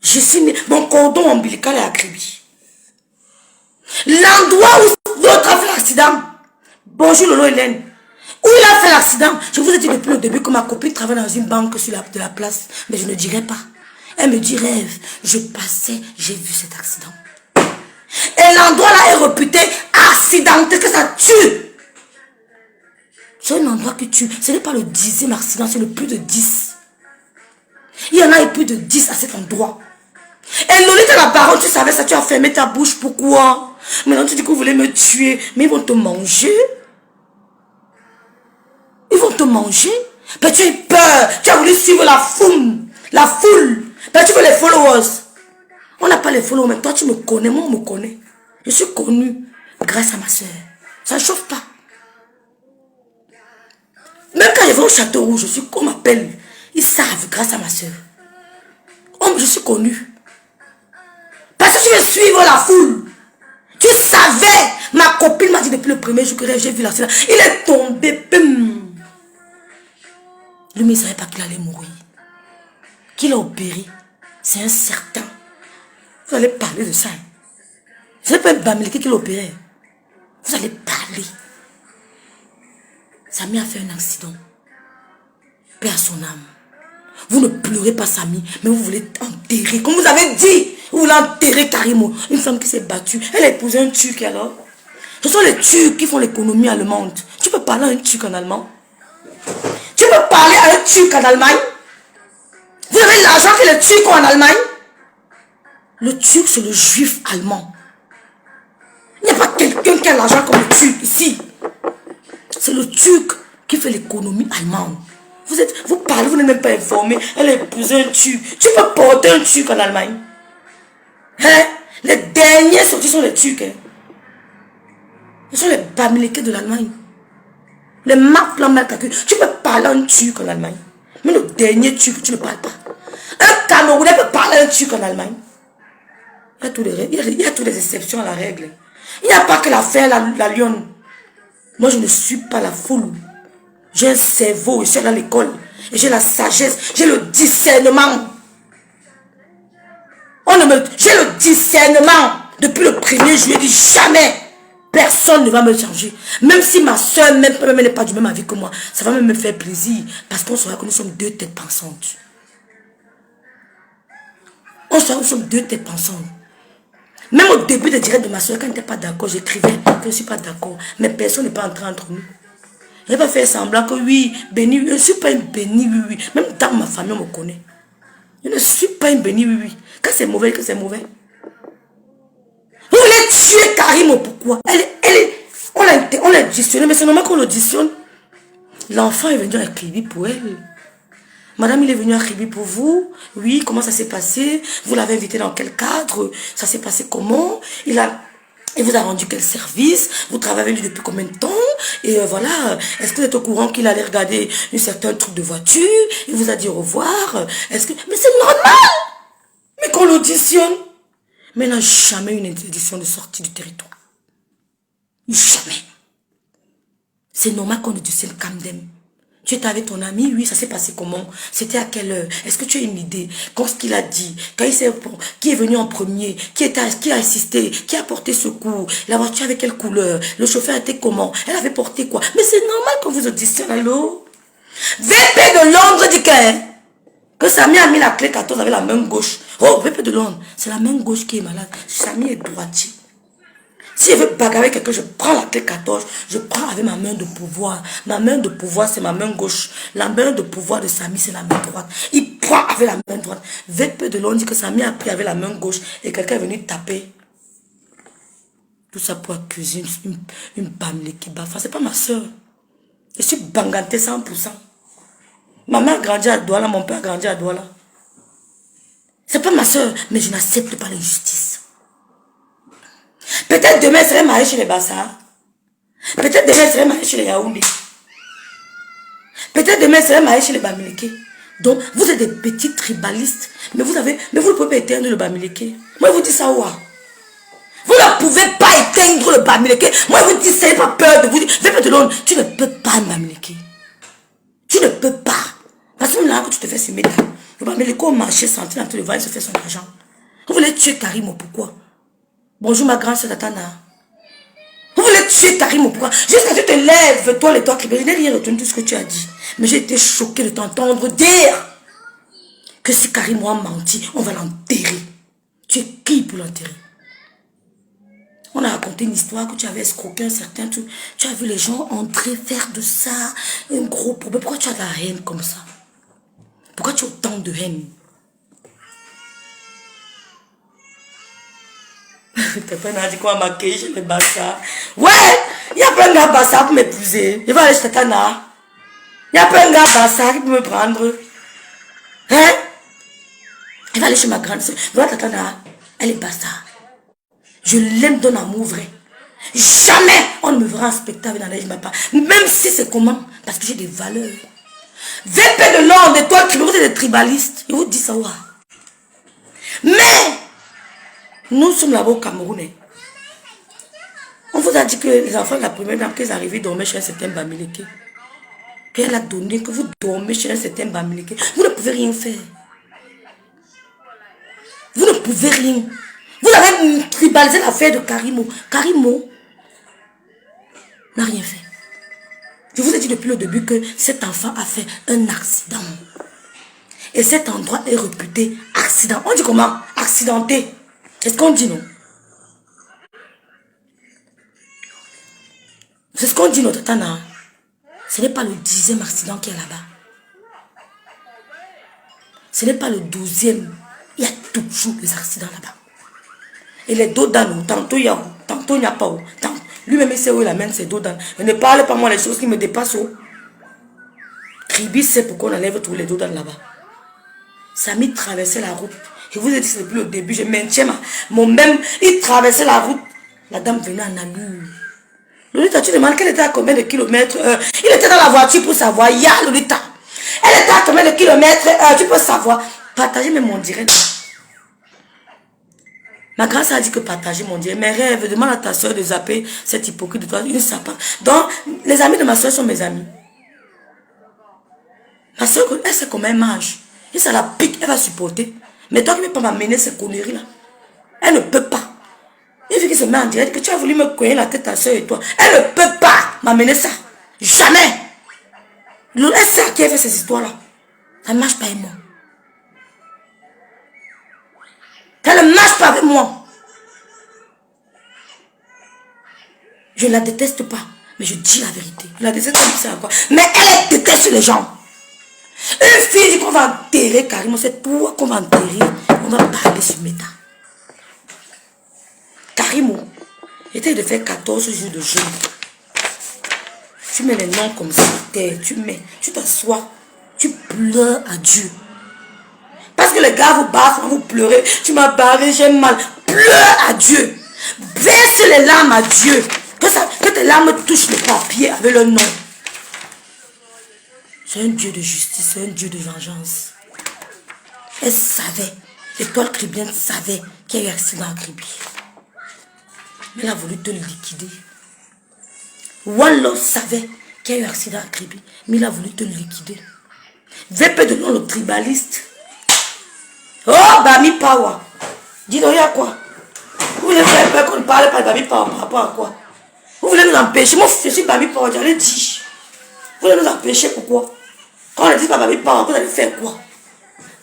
Je suis née, mon cordon ombilical est à Kribi. L'endroit où l'autre a fait l'accident. Bonjour Lolo Hélène. Où il a fait l'accident? Je vous ai dit depuis le début que ma copine travaille dans une banque de la place. Mais je ne dirai pas. Elle me dit rêve. Je passais, j'ai vu cet accident. Et l'endroit là est réputé accidenté, que ça tue. C'est un endroit qui tue. Ce n'est pas le 10e accident, c'est le plus de 10. Il y en a eu plus de 10 à cet endroit. Et Lolita la baronne, tu savais ça, tu as fermé ta bouche, pourquoi? Maintenant tu dis que vous voulez me tuer, mais ils vont te manger. Ils vont te manger. Mais tu as eu peur, tu as voulu suivre la foule. La foule. Mais tu veux les followers. On n'a pas les followers, mais toi tu me connais, moi on me connaît. Je suis connu grâce à ma soeur. Ça ne chauffe pas. Même quand je vais au Château Rouge, on m'appelle. Ils savent grâce à ma soeur. Oh, je suis connu. Parce que tu veux suivre la foule. Tu savais. Ma copine m'a dit depuis le premier jour que j'ai vu l'accident. Il est tombé. Pum. Lui, mais il ne savait pas qu'il allait mourir. Qu'il a opéré. C'est incertain. Vous allez parler de ça. Ce n'est pas un Bamileke qui l'a opéré. Vous allez parler. Samy a fait un accident. Paix à son âme. Vous ne pleurez pas Samy, mais vous voulez enterrer. Comme vous avez dit, vous voulez enterrer Karimo. Une femme qui s'est battue. Elle a épousé un Turc alors. Ce sont les Turcs qui font l'économie allemande. Tu peux parler à un Turc en allemand? Tu peux parler à un Turc en Allemagne? Vous avez l'argent que les Turcs ont en Allemagne? Le Turc, c'est le juif allemand. Il n'y a pas quelqu'un qui a l'argent comme le Turc ici. C'est le Turc qui fait l'économie allemande. Vous parlez, vous n'êtes même pas informé. Elle a épousé un Turc. Tu peux porter un Turc en Allemagne? Hein? Les derniers sortis sont les Turcs. Hein? Ce sont les Bamileke de l'Allemagne. Les marques mal calculées. Tu peux parler à un Turc en Allemagne. Mais le dernier Turc, tu ne parles pas. Un Camerounais peut parler à un Turc en Allemagne. Il y a toutes les exceptions à la règle. Il n'y a pas que l'affaire la lionne. Moi, je ne suis pas la foule. J'ai un cerveau, je suis dans l'école. Et j'ai la sagesse, j'ai le discernement. J'ai le discernement. Depuis le 1er juillet, je dis jamais. Personne ne va me changer. Même si ma soeur même n'est pas du même avis que moi. Ça va même me faire plaisir. Parce qu'on saura que nous sommes deux têtes pensantes. On saura que nous sommes deux têtes pensantes. Même au début des directs de ma soeur, quand elle n'était pas d'accord, j'écrivais que je ne suis pas d'accord. Mais personne n'est pas entré entre nous. Je n'ai pas fait semblant que oui, béni, oui. Je ne suis pas une béni, oui, oui. Même dans ma famille, on me connaît. Je ne suis pas une béni, oui, oui. Quand c'est mauvais, que c'est mauvais. Vous voulez tuer Karimo, pourquoi? On l'a auditionné, mais c'est normal qu'on l'auditionne. L'enfant est venu à Kribi pour elle. Madame, il est venu à Kribi pour vous. Oui, comment ça s'est passé? Vous l'avez invité dans quel cadre? Ça s'est passé comment? Il vous a rendu quel service? Vous travaillez avec lui depuis combien de temps? Et voilà, est-ce que vous êtes au courant qu'il allait regarder un certain truc de voiture? Il vous a dit au revoir? Mais c'est normal! Mais qu'on l'auditionne. Mais il n'a jamais eu une interdiction de sortie du territoire. Jamais. C'est normal qu'on auditionne Camden. Tu étais avec ton ami, oui, ça s'est passé comment? C'était à quelle heure? Est-ce que tu as une idée? Quand ce qu'il a dit, quand qui est venu en premier, qui a assisté, qui a porté secours, la voiture avec quelle couleur, le chauffeur était comment, elle avait porté quoi? Mais c'est normal qu'on vous auditionne, allô? VP de Londres dit que Samy a mis la clé 14 avec la main gauche. Oh, VP de Londres, c'est la main gauche qui est malade. Samy est droitier. Si je veux bagarrer quelqu'un, je prends la clé 14, je prends avec ma main de pouvoir. Ma main de pouvoir, c'est ma main gauche. La main de pouvoir de Samy, c'est la main droite. Il prend avec la main droite. VP de Londres dit que Samy a pris avec la main gauche et quelqu'un est venu taper. Tout ça pour accuser une Bamileke qui bat. Enfin, c'est pas ma soeur. Je suis bangantée 100%. Ma mère a grandi à Douala, mon père a grandi à Douala. C'est pas ma soeur, mais je n'accepte pas l'injustice. Peut-être demain, elle serait mariée chez les Bassars. Peut-être demain, elle serait mariée chez les Yaoundé. Peut-être demain, elle serait mariée chez les Bamileke. Donc, vous êtes des petits tribalistes. Mais vous ne pouvez pas éteindre le Bamileke. Moi, je vous dis ça, ouah. Vous ne pouvez pas éteindre le Bamileke. Moi, je vous dis, ça n'a pas peur de vous dire. VP de Londres, tu ne peux pas, Bamileke. Tu ne peux pas. Parce que là, quand tu te fais ce métal, le Bamileke au marché, sentir dans tout le vent, il se fait son argent. Vous voulez tuer Karimo, pourquoi? Bonjour ma grande soeur Tatana. Vous voulez tuer Karimo, pourquoi? Jusqu'à tu te lèves, toi les toi qui je n'ai rien retenu de tout ce que tu as dit. Mais j'ai été choqué de t'entendre dire que si Karimo a menti, on va l'enterrer. Tu es qui pour l'enterrer? On a raconté une histoire que tu avais escroqué un certain truc. Tu as vu les gens entrer faire de ça un gros problème. Pourquoi tu as de la haine comme ça? Pourquoi tu as autant de haine? T'as pas dit qu'on va maquiller chez les Bassards. Ouais, il y a plein de gars Bassards pour m'épouser. Je vais aller chez Tatana. Il y a plein de gars Bassards qui peuvent me prendre. Hein? Je vais aller chez ma grande soeur. Voilà Tatana, elle est Bassard. Je l'aime d'un amour vrai. Jamais on ne me verra en spectacle dans les part. Même si c'est comment. Parce que j'ai des valeurs. VP de Londres, et toi, vous êtes des tribalistes. Je vous dis ça, ouais. Mais nous sommes là-bas au Cameroun. On vous a dit que les enfants de la première dame, qu'ils arrivaient dormir chez un certain Bamileke. Qu'elle a donné, que vous dormez chez un certain Bamileke. Vous ne pouvez rien faire. Vous ne pouvez rien. Vous avez tribalisé l'affaire de Karimo. Karimo n'a rien fait. Je vous ai dit depuis le début que cet enfant a fait un accident. Et cet endroit est réputé accident. On dit comment? Accidenté. Est-ce qu'on dit non? C'est ce qu'on dit notre Tana. Ce n'est pas le 10e accident qui est là-bas. Ce n'est pas le 12e. Il y a toujours des accidents là-bas. Et les dos d'âne, tantôt il y a où, tantôt il n'y a pas où. Lui-même il sait où il amène ses dos d'âne. Ne parle pas moi les choses qui me dépassent. Kribi sait pourquoi on enlève tous les dos d'âne là-bas. Samy traversait la route. Je vous ai dit depuis le début, je maintiens mon même, il traversait la route. La dame venait en allure. Lolita, tu demandes qu'elle était à combien de kilomètres heure? Il était dans la voiture pour savoir. Il y a Lolita. Elle était à combien de kilomètres heure? Tu peux savoir. Partagez même mon direct. Ma grâce a dit que partager mon direct. Mes rêves, demande à ta soeur de zapper cette hypocrite de toi, une sapin. Donc, les amis de ma soeur sont mes amis. Ma soeur, elle sait comment elle mange. Et ça la pique, elle va supporter. Mais toi qui ne peux pas m'amener ces conneries là. Elle ne peut pas. Il faut qu'il se met en direct que tu as voulu me cogner la tête à ta soeur et toi. Elle ne peut pas m'amener ça. Jamais. Elle sait à qui elle fait ces histoires là. Ça ne marche pas avec moi. Elle ne marche pas avec moi. Je ne la déteste pas. Mais je dis la vérité. Je la déteste comme ça quoi. Mais elle déteste les gens. Une fille dit qu'on va enterrer Karimo. C'est pourquoi qu'on va enterrer. On va parler sur Meta. Karimo était de faire 14 jours de jeûne. Tu mets les noms comme ça. Tu t'assois. Tu pleures à Dieu. Parce que les gars vous battent, vous pleurez. Tu m'as barré, j'ai mal. Pleure à Dieu. Verse les larmes à Dieu. Que tes larmes touchent le papier avec le nom. C'est un Dieu de justice, c'est un Dieu de vengeance. Elle savait, l'étoile chrétienne savait qu'il y a eu accident à Kribi. Mais elle a voulu te liquider. One Love savait qui a eu accident à Kribi, mais il a voulu te liquider. VP de nom le tribaliste. Oh, Bami Power. Dis-donc, il y a quoi? Vous voulez faire peur qu'on ne parle pas de Bami Power par rapport à quoi? Vous voulez nous empêcher? Moi, je suis Bami Power, j'allais dire. Vous voulez nous empêcher, pourquoi? Quand on ne dit pas Bami Power, vous allez faire quoi?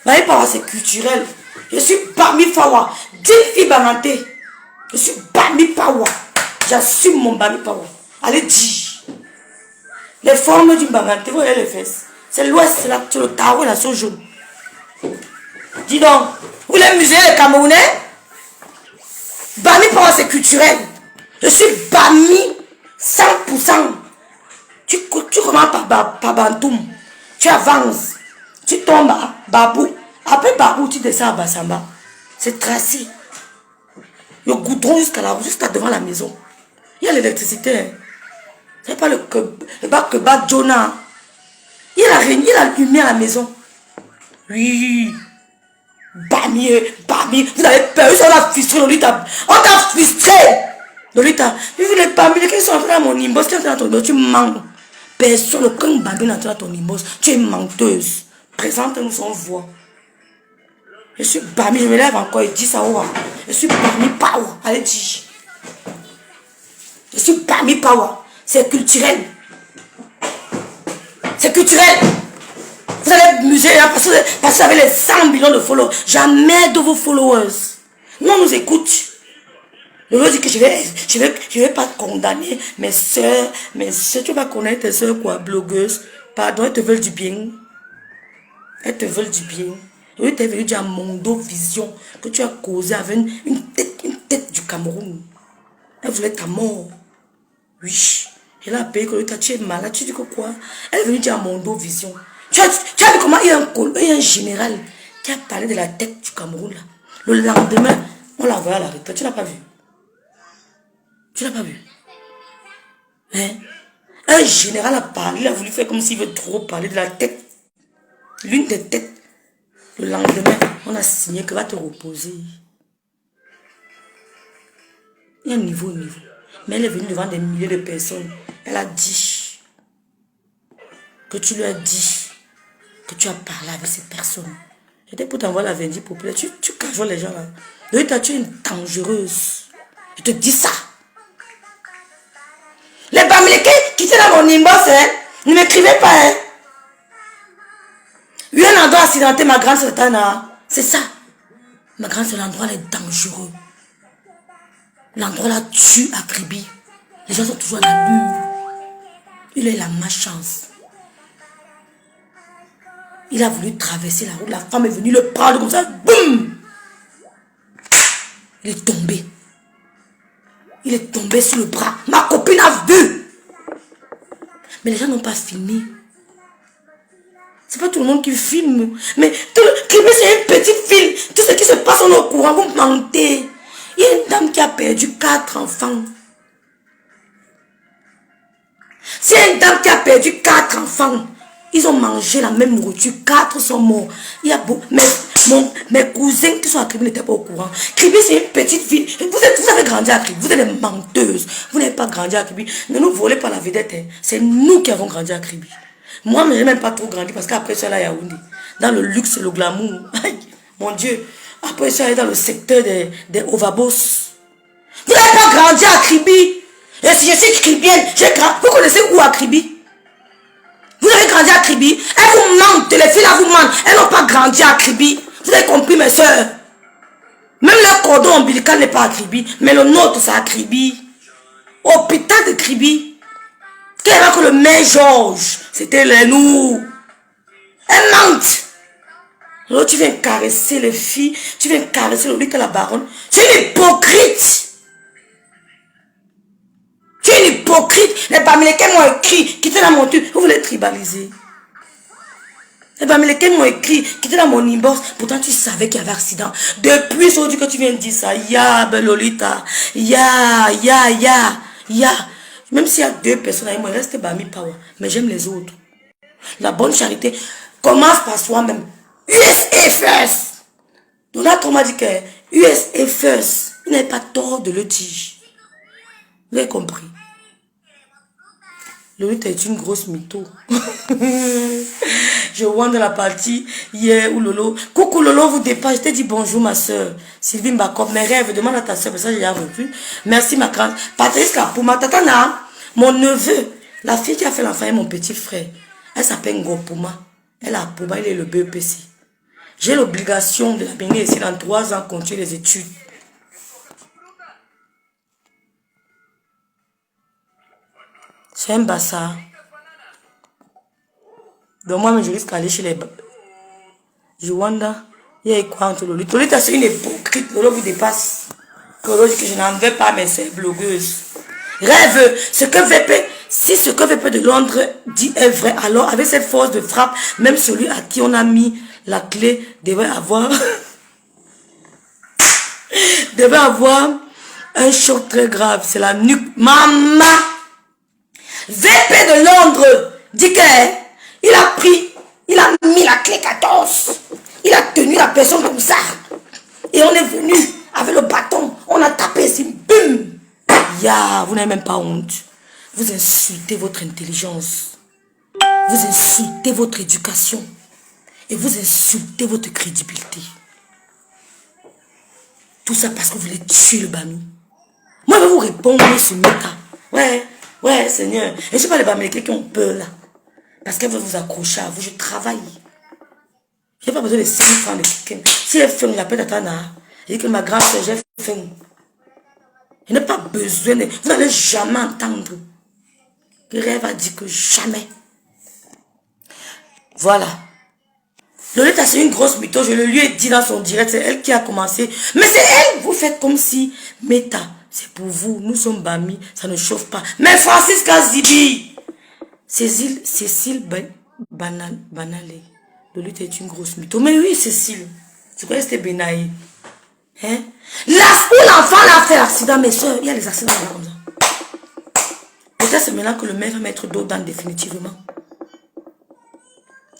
Bami Power, c'est culturel. Je suis Bami Power. 10 filles bamantées. Je suis Bami Power. J'assume mon Bami Power. Allez, dis. Les formes d'une bamanté, vous voyez les fesses. C'est l'ouest, c'est là, sur le tarot, la sauce jaune. Dis donc, vous voulez muser les Camerounais? Bami Power, c'est culturel. Je suis Bami 100%. Tu commences par Bantoum. Tu avances. Tu tombes à Babou. Après Babou, tu descends à Bassamba. C'est tracé. Le goudron jusqu'à devant la maison. Il y a l'électricité. Hein. C'est pas le bas Jonah. Il y a la lumière à la maison. Oui. Bami. Vous avez peur. On a frustré Lolita. On t'a frustré. Lolita. Les Bami, qui sont entrés dans mon imbos, qui sont entrés dans ton imbos, tu mens. Personne, aucun Bami n'est entré dans ton imbos. Tu es menteuse. Présente-nous son voix. Je suis Bami, je me lève encore et dis ça. Je suis Bami Power. Allez, dis. Je suis Bami Power. C'est culturel. C'est culturel. Vous allez muser hein, parce que vous avez les 100 millions de followers. Jamais de vos followers. Nous, on nous écoute. Je veux dire que je vais pas condamner mes soeurs. Tu vas connaître tes soeurs quoi, blogueuses. Pardon, elles te veulent du bien. Elles te veulent du bien. Oui, tu es venu dire à Mondo Vision que tu as causé avec une tête du Cameroun. Elle voulait ta mort. Oui. Elle a payé que tu es malade. Tu dis que quoi? Elle est venue dire à Mondo Vision. Tu as vu comment il y a un général qui a parlé de la tête du Cameroun là. Le lendemain, on l'a envoyé à la retraite. Tu n'as pas vu? Tu n'as pas vu? Hein? Un général a parlé, il a voulu faire comme s'il veut trop parler de la tête. L'une des têtes. Le lendemain, on a signé que va te reposer. Il y a un niveau. Mais elle est venue devant des milliers de personnes. Elle a dit que tu lui as dit que tu as parlé avec ces personnes. J'étais pour t'envoyer la vindicte populaire. Tu cajoles les gens là. Donc, tu es une dangereuse. Je te dis ça. Les Bamileke qui étaient dans mon inbox, hein, ne m'écrivez pas. Hein. Oui, un endroit accidenté, ma grande sœur, c'est ça. Ma grande sœur, l'endroit est dangereux. L'endroit là tue à Kribi. Les gens sont toujours à la lune. Il a eu la malchance. Il a voulu traverser la route. La femme est venue le prendre comme ça. Boum! Il est tombé. Il est tombé sur le bras. Ma copine a vu. Mais les gens n'ont pas filmé. C'est pas tout le monde qui filme. Mais Kribi, c'est une petite fille. Tout ce qui se passe, on est au courant. Vous mentez. Il y a une dame qui a perdu 4 enfants. C'est une dame qui a perdu 4 enfants. Ils ont mangé la même nourriture. 4 sont morts. Il y a beaucoup. Mes cousins qui sont à Kribi n'étaient pas au courant. Kribi, c'est une petite fille. Vous avez grandi à Kribi. Vous êtes des menteuses. Vous n'avez pas grandi à Kribi. Ne nous volez pas la vedette. Hein. C'est nous qui avons grandi à Kribi. Moi, je n'ai même pas trop grandi parce qu'après ça, là, à Yaoundé, dans le luxe et le glamour. Mon Dieu. Après ça, dans le secteur des Ovabos. Vous n'avez pas grandi à Kribi. Et si je suis Kribienne, vous connaissez où à Kribi? Vous avez grandi à Kribi. Elles vous mentent. Les filles là vous mentent. Elles n'ont pas grandi à Kribi. Vous avez compris, mes soeurs? Même leur cordon ombilical n'est pas à Kribi. Mais le nôtre, c'est à Kribi. Hôpital de Kribi. Qui avait que le maire Georges? C'était les nous. Elles mentent. Alors tu viens caresser les filles. Tu viens caresser le lit à la baronne. Tu es une hypocrite. Tu es une hypocrite. Les Bamileke m'ont écrit. Quittez dans mon truc. Vous voulez tribaliser. Les Bamileke m'ont écrit. Quittez dans mon inbox. Pourtant tu savais qu'il y avait accident. Depuis aujourd'hui que tu viens de dire ça. Ya, Lolita. Ya. Même s'il y a 2 personnes, il me reste Bami Power. Mais j'aime les autres. La bonne charité commence par soi-même. USA first. Donald Trump m'a dit que USA first. Il n'avait pas tort de le dire. Vous avez compris? Lolita est une grosse mytho. Je vois dans la partie hier où Lolo... Coucou Lolo, vous dépasse. Je t'ai dit bonjour ma soeur. Sylvie Mbakop, mes rêves, demande à ta soeur, ça j'ai revu. Merci ma grande. Patrice Kapouma, Tatana, mon neveu, la fille qui a fait l'enfant est mon petit frère. Elle s'appelle Ngopouma. Elle a Pouma, il est le BEPC. J'ai l'obligation de la bénir ici dans 3 ans, continuer les études. C'est un bassard. Donc moi, je risque d'aller chez les... Jouanda, il y a quoi entre Lolita? Lolita, c'est une hypocrite. Lolo vous dépasse. Lolo dit que je n'en veux pas, mais c'est blogueuse. Rêve, ce que VP, si ce que VP de Londres dit est vrai, alors avec cette force de frappe, même celui à qui on a mis la clé devait avoir... devait avoir un choc très grave. C'est la nuque. Maman! VP de Londres dit qu'il a pris, il a mis la clé 14. Il a tenu la personne comme ça. Et on est venu avec le bâton. On a tapé ici. Bim! Ya, vous n'avez même pas honte. Vous insultez votre intelligence. Vous insultez votre éducation. Et vous insultez votre crédibilité. Tout ça parce que vous voulez tuer le Bami. Moi, je vais vous répondre sur Meta. Ouais, Seigneur. Et je ne sais pas les Bamilekés qui ont peur là. Parce qu'elle veut vous accrocher à vous. Je travaille. Je n'ai pas besoin de 5 francs de quelqu'un. Si elle fait, j'appelle Tatana. Je dis que ma grande soeur, j'ai fait. Je n'ai pas besoin de... Vous n'allez jamais entendre. Le rêve a dit que jamais. Voilà. Lolita, c'est une grosse mytho. Je le lui ai dit dans son direct. C'est elle qui a commencé. Mais c'est elle. Vous faites comme si... Meta, c'est pour vous. Nous sommes Bami. Ça ne chauffe pas. Mais Francis Kazibi. Cécile Banale. Lolita est une grosse mytho. Mais oui, Cécile. Tu connais c'était Benaï. Hein? Là où l'enfant l'a fait l'accident, mes soeurs, il y a les accidents là comme ça. Peut-être c'est maintenant que le maire va mettre d'autres dents définitivement.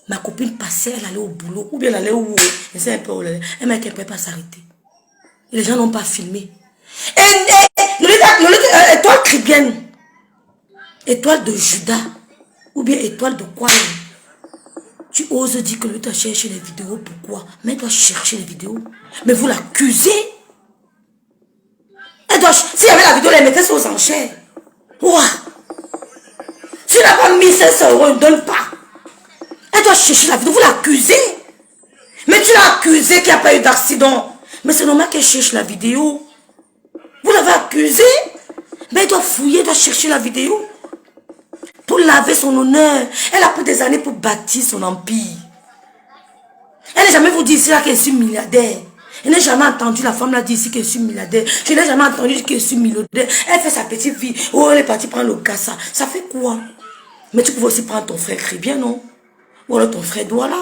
Ma copine passait, elle allait au boulot, ou bien elle allait où, elle sait un peu où elle allait. Elle m'a dit qu'elle ne pouvait pas s'arrêter. Les gens n'ont pas filmé. Et étoile chrétienne, étoile de Judas, ou bien étoile de quoi? Tu oses dire que lui t'a cherché les vidéos, pourquoi? Mais elle doit chercher les vidéos. Mais vous l'accusez. Elle doit... Si elle avait la vidéo, elle mettait aux enchères. Ouah. Si elle n'a pas mis 500 €, elle ne donne pas. Elle doit chercher la vidéo, vous l'accusez. Mais tu l'as accusé qu'il n'y a pas eu d'accident. Mais c'est normal qu'elle cherche la vidéo. Vous l'avez accusé. Mais elle doit fouiller, elle doit chercher la vidéo. Pour laver son honneur. Elle a pris des années pour bâtir son empire. Elle n'a jamais vous dit ici qu'elle est milliardaire. Elle n'a jamais entendu la femme là dire ici qu'elle est milliardaire. Je n'ai jamais entendu qu'elle est milliardaire. Elle fait sa petite vie. Oh, elle est partie prendre le cassa. Ça fait quoi? Mais tu pouvais aussi prendre ton frère Crébien, non? Ou alors ton frère Douala.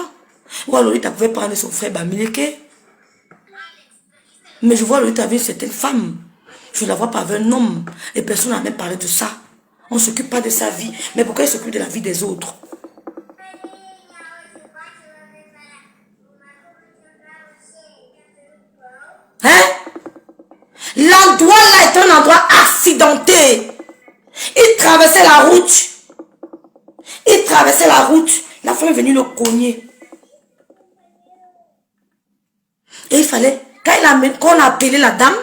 Ou alors tu pouvais prendre son frère Bamileke. Mais je vois lui, tu avais une certaine femme. Je ne la vois pas avec un homme. Et personne n'a même parlé de ça. On ne s'occupe pas de sa vie. Mais pourquoi elle s'occupe de la vie des autres? Hein? L'endroit là est un endroit accidenté. Il traversait la route. Il traversait la route. La femme est venue le cogner. Et il fallait, quand on a appelé la dame,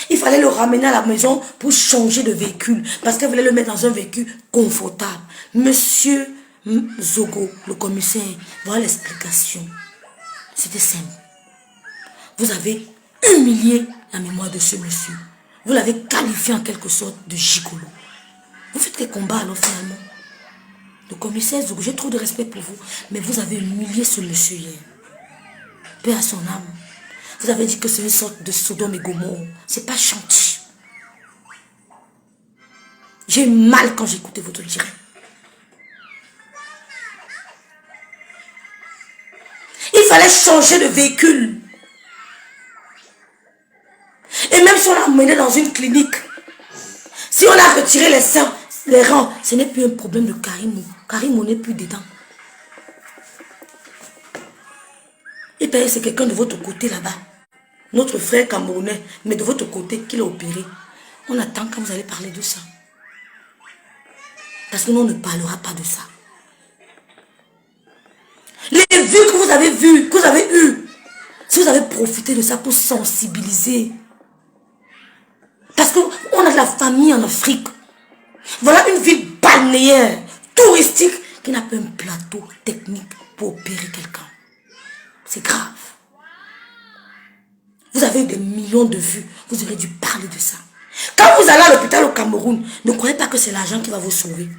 il fallait le ramener à la maison pour changer de véhicule. Parce qu'elle voulait le mettre dans un véhicule confortable. Monsieur Zogo, le commissaire, voilà l'explication. C'était simple. Vous avez humilié la mémoire de ce monsieur. Vous l'avez qualifié en quelque sorte de gigolo. Vous faites quel combat alors finalement? Le commissaire Zogo, j'ai trop de respect pour vous. Mais vous avez humilié ce monsieur hier. Paix à son âme. Vous avez dit que c'est une sorte de Sodome et Gomorrhe. C'est pas gentil. J'ai eu mal quand j'ai écouté votre direct. Il fallait changer de véhicule. Et même si on l'a emmené dans une clinique, si on a retiré les seins, les rangs, ce n'est plus un problème de Karimou. Karimou n'est plus dedans. Et puis c'est quelqu'un de votre côté là-bas. Notre frère camerounais, mais de votre côté, qui l'a opéré. On attend quand vous allez parler de ça. Parce que nous, on ne parlera pas de ça. Les vues que vous avez vues, que vous avez eues, si vous avez profité de ça pour sensibiliser. Parce qu'on a de la famille en Afrique. Voilà une ville balnéaire, touristique, qui n'a pas un plateau technique pour opérer quelqu'un. C'est grave. Vous avez des millions de vues. Vous aurez dû parler de ça. Quand vous allez à l'hôpital au Cameroun, ne croyez pas que c'est l'argent qui va vous sauver.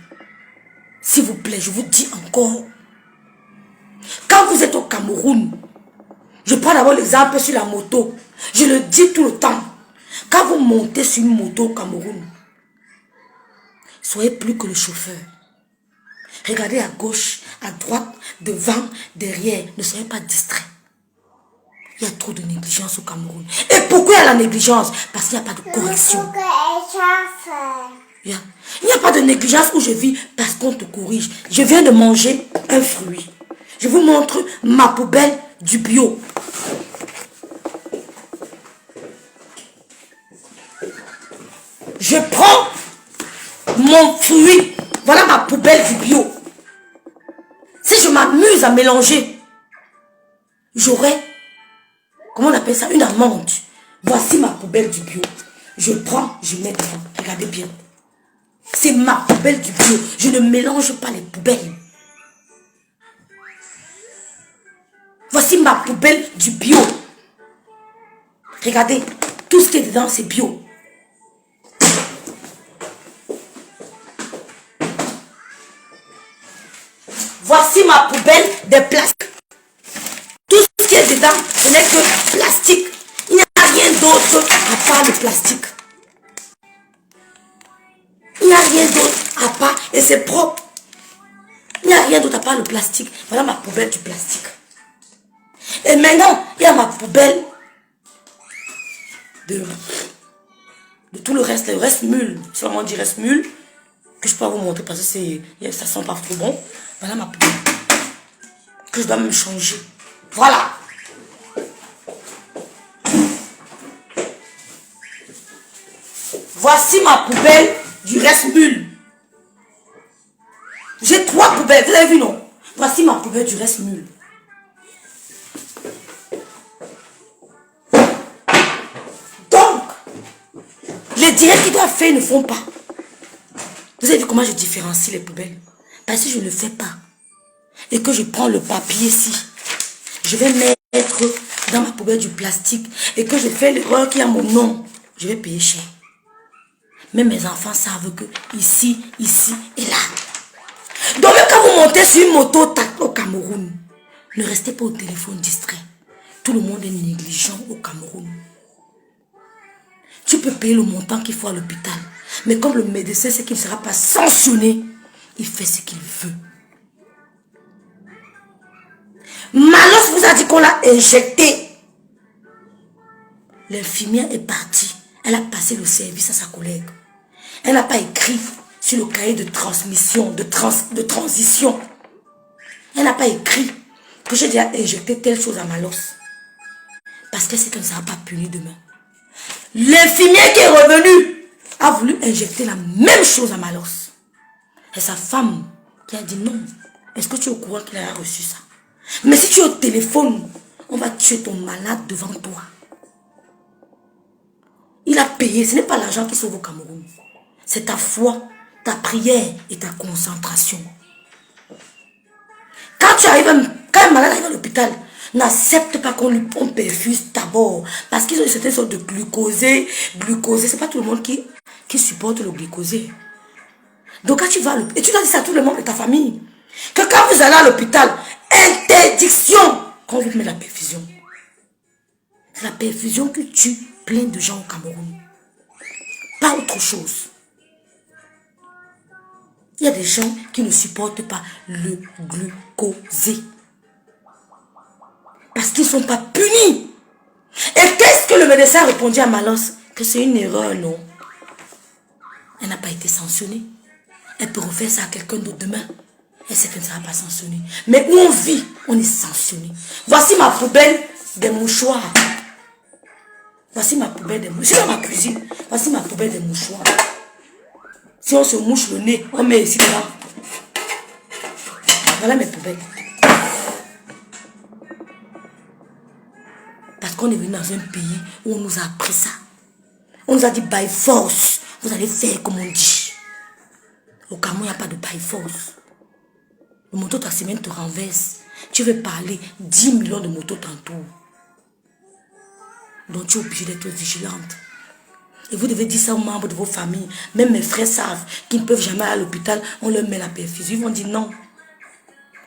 S'il vous plaît, je vous dis encore. Quand vous êtes au Cameroun, je prends d'abord l'exemple sur la moto. Je le dis tout le temps. Quand vous montez sur une moto au Cameroun, soyez plus que le chauffeur. Regardez à gauche, à droite, devant, derrière. Ne soyez pas distrait. Il y a trop de négligence au Cameroun. Et pourquoi il y a la négligence? Parce qu'il n'y a pas de correction. Il n'y a pas de négligence où je vis parce qu'on te corrige. Je viens de manger un fruit. Je vous montre ma poubelle du bio. Je prends mon fruit. Voilà ma poubelle du bio. Si je m'amuse à mélanger, j'aurai, comment on appelle ça, une amande. Voici ma poubelle du bio. Je prends, je mets dedans. Regardez bien. C'est ma poubelle du bio. Je ne mélange pas les poubelles. Voici ma poubelle du bio. Regardez, tout ce qui est dedans, c'est bio. Voici ma poubelle de plastique. Tout ce qui est dedans, ce n'est que plastique. Il n'y a rien d'autre à part le plastique. Il n'y a rien d'autre à part, et c'est propre. Il n'y a rien d'autre à part le plastique. Voilà ma poubelle du plastique. Et maintenant, il y a ma poubelle de tout le reste mule. Seulement dit reste mule, que je peux vous montrer parce que ça sent pas trop bon. Voilà ma poubelle. Que je dois me changer. Voilà. Voici ma poubelle du reste mule. J'ai 3 poubelles. Vous avez vu, non? Voici ma poubelle du reste mule. Donc, les directs qui doivent faire ne font pas. Vous avez vu comment je différencie les poubelles? Parce que je ne le fais pas. Et que je prends le papier ici. Je vais mettre dans ma poubelle du plastique. Et que je fais l'erreur qui a mon nom. Je vais payer cher. Mais mes enfants savent que ici, ici et là. Donc même quand vous montez sur une moto au Cameroun, ne restez pas au téléphone distrait. Tout le monde est négligent au Cameroun. Tu peux payer le montant qu'il faut à l'hôpital. Mais comme le médecin sait qu'il ne sera pas sanctionné, il fait ce qu'il veut. Malos vous a dit qu'on l'a injecté. L'infirmière est partie. Elle a passé le service à sa collègue. Elle n'a pas écrit sur le cahier de transmission, de transition. Elle n'a pas écrit que j'ai déjà injecté telle chose à Malos. Parce qu'elle sait qu'elle ne sera pas punie demain. L'infirmière qui est revenue a voulu injecter la même chose à Malos. Et sa femme qui a dit non. Est-ce que tu es au courant qu'il a reçu ça? Mais si tu es au téléphone, on va tuer ton malade devant toi. Il a payé. Ce n'est pas l'argent qui sauve au Cameroun. C'est ta foi, ta prière et ta concentration. Quand un malade arrive à l'hôpital, n'accepte pas qu'on perfuse d'abord. Parce qu'ils ont une certaine sorte de glucosé. Ce n'est pas tout le monde qui supporte le glucosé. Donc quand tu vas à l'hôpital, et tu dois dire ça à tout le monde de ta famille, que quand vous allez à l'hôpital, interdiction qu'on vous met la perfusion. C'est la perfusion qui tue plein de gens au Cameroun. Pas autre chose. Il y a des gens qui ne supportent pas le glucosé. Parce qu'ils ne sont pas punis. Et qu'est-ce que le médecin a répondu à Malos? Que c'est une erreur, non. Elle n'a pas été sanctionnée. Elle peut refaire ça à quelqu'un d'autre demain. Elle sait qu'elle ne sera pas sanctionnée. Mais où on vit, on est sanctionné. Voici ma poubelle des mouchoirs. Voici ma poubelle des mouchoirs. Je suis dans ma cuisine. Voici ma poubelle des mouchoirs. Si on se mouche le nez, on met ici dedans. Voilà mes poubelles. Parce qu'on est venu dans un pays où on nous a appris ça. On nous a dit by force. Vous allez faire comme on dit. Au Cameroun, il n'y a pas de by force. Le moto ta semaine te renverse. Tu veux parler, 10 millions de motos t'entourent. Donc tu es obligé d'être vigilante. Et vous devez dire ça aux membres de vos familles. Même mes frères savent qu'ils ne peuvent jamais aller à l'hôpital. On leur met la perfusion. Ils vont dire non.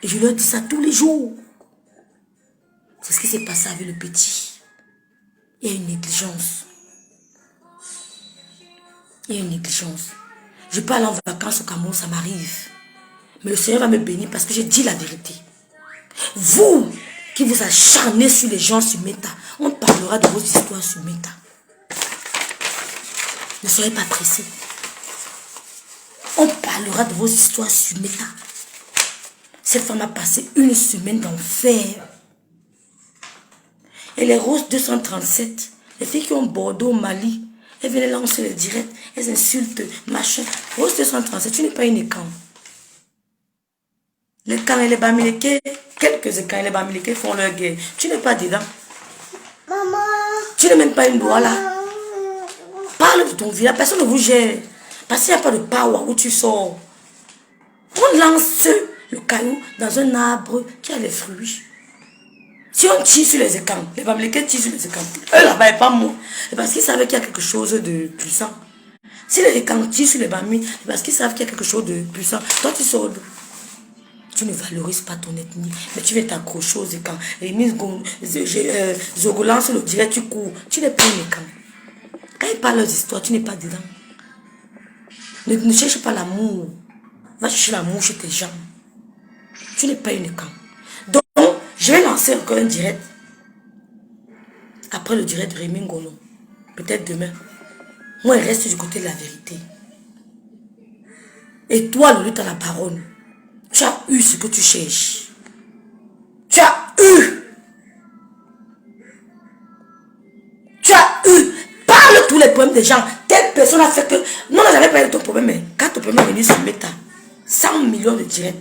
Et je leur dis ça tous les jours. C'est ce qui s'est passé avec le petit. Il y a une négligence. Il y a une négligence. Je peux aller en vacances au Cameroun, ça m'arrive. Mais le Seigneur va me bénir parce que j'ai dit la vérité. Vous qui vous acharnez sur les gens sur Meta, on parlera de vos histoires sur Meta. Ne soyez pas pressés. On parlera de vos histoires sur Meta. Cette femme a passé une semaine d'enfer. Et les Roses 237, les filles qui ont Bordeaux au Mali, elles venaient lancer le direct, elles insultent, machin. Rose 237, tu n'es pas une écran. Les camps et les Bamileke, quelques écrans et les Bamileke font leur guerre. Tu n'es pas dedans. Maman. Tu n'es même pas une doigt là. Parle de ton village, personne ne vous gère. Parce qu'il n'y a pas de power où tu sors. On lance le caillou dans un arbre qui a les fruits. Si on tire sur les écrans, les Bamileke tirent sur les écrans. Eux là-bas, et pas moi. C'est parce qu'ils savaient qu'il y a quelque chose de puissant. Si les écrans tirent sur les Bamileke, c'est parce qu'ils savent qu'il y a quelque chose de puissant. Toi, tu sors d'où? Tu ne valorises pas ton ethnie, mais tu veux t'accrocher aux écrans. Et Zogo lance le direct, tu cours. Tu n'es pas une écran. Quand ils parlent leurs histoires, tu n'es pas dedans. Ne cherche pas l'amour. Va chercher l'amour chez tes gens. Tu n'es pas une écran. Donc, je vais lancer encore un direct. Après le direct de Rémi Ngolo. Peut-être demain. Moi, il reste du côté de la vérité. Et toi, le lutte à la parole. Tu as eu ce que tu cherches. Tu as eu. Tu as eu. Parle tous les problèmes des gens. Telle personne a fait que... Non, on n'avait pas eu ton problème, mais quand ton problème est venu sur Meta, 100 millions de directs.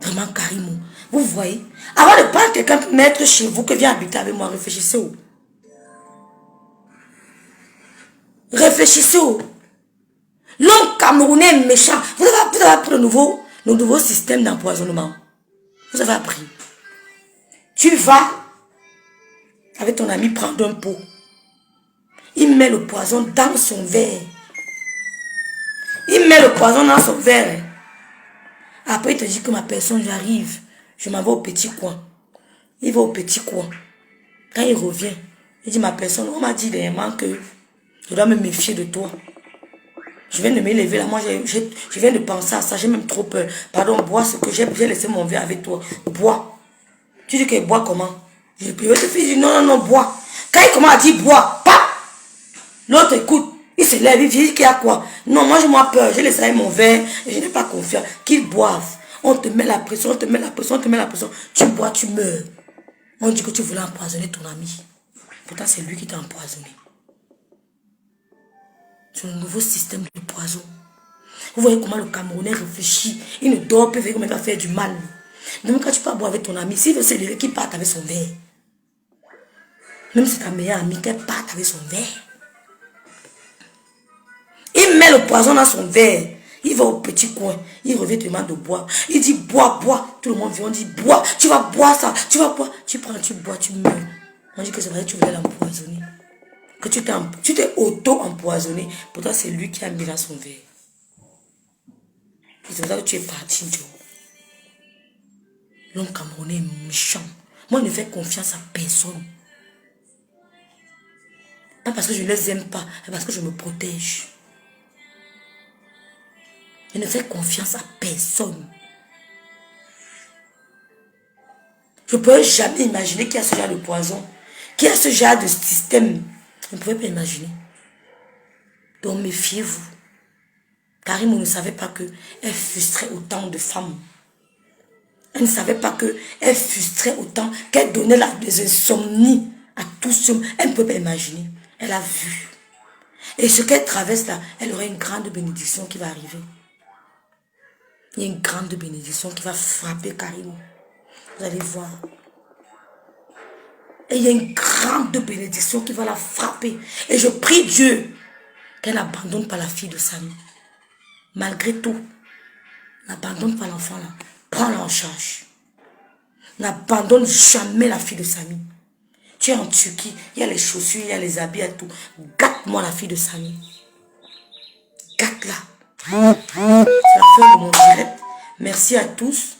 Vraiment, Karimo. Vous voyez, avant de prendre quelqu'un pour mettre chez vous, que vient habiter avec moi, réfléchissez où. Réfléchissez où. L'homme camerounais est méchant. Vous avez appris le nouveau système d'empoisonnement. Vous avez appris. Tu vas avec ton ami prendre un pot. Il met le poison dans son verre. Il met le poison dans son verre. Après, il te dit que ma personne, j'arrive. Je m'en vais au petit coin. Il va au petit coin. Quand il revient, il dit, ma personne, on m'a dit dernièrement que je dois me méfier de toi. Je viens de me lever là. Moi, je viens de penser à ça. J'ai même trop peur. Pardon, bois ce que j'ai laissé mon verre avec toi. Bois. Tu dis que bois comment? Je peux te dire non, non, non, bois. Quand il commence à dire bois, pas. L'autre écoute. Il se lève, il dit qu'il y a quoi? Non, moi, je m'en peur. J'ai laissé avec mon verre et je n'ai pas confiance. Qu'ils boivent. On te met la pression, on te met la pression, on te met la pression. Tu bois, tu meurs. On dit que tu voulais empoisonner ton ami. Pourtant, c'est lui qui t'a empoisonné. C'est un nouveau système de poison. Vous voyez comment le Camerounais réfléchit. Il ne dort pas, comment il va faire du mal. Même quand tu peux boire avec ton ami, s'il veut se lever, qu'il parte avec son verre. Même si c'est ta meilleure amie, qu'elle parte avec son verre. Il met le poison dans son verre. Il va au petit coin. Il revient te demander de boire. Il dit bois, bois. Tout le monde vient, on dit bois. Tu vas boire ça. Tu vas boire. Tu prends, tu bois, tu meurs. On dit que c'est vrai que tu voulais l'empoisonner. Que tu t'es auto-empoisonné. Pourtant, c'est lui qui a mis dans son verre. C'est pour ça que tu es parti, Joe. L'homme camerounais est méchant. Moi, je ne fais confiance à personne. Pas parce que je ne les aime pas, mais parce que je me protège. Je ne fais confiance à personne. Je ne peux jamais imaginer qu'il y a ce genre de poison, qu'il y a ce genre de système. Je ne pouvais pas imaginer. Donc méfiez-vous. Karimo ne savait pas qu'elle frustrait autant de femmes. Elle ne savait pas qu'elle frustrait autant, qu'elle donnait des insomnies à tout tout, elle ne peut pas imaginer. Elle a vu. Et ce qu'elle traverse là, elle aura une grande bénédiction qui va arriver. Il y a une grande bénédiction qui va frapper Karim. Vous allez voir. Et il y a une grande bénédiction qui va la frapper. Et je prie Dieu qu'elle n'abandonne pas la fille de Samy. Malgré tout, n'abandonne pas l'enfant là. Prends-la en charge. N'abandonne jamais la fille de Samy. Tu es en Turquie, il y a les chaussures, il y a les habits et tout. Gâte-moi la fille de Samy. Gâte-la. C'est la fin de mon direct. Merci à tous.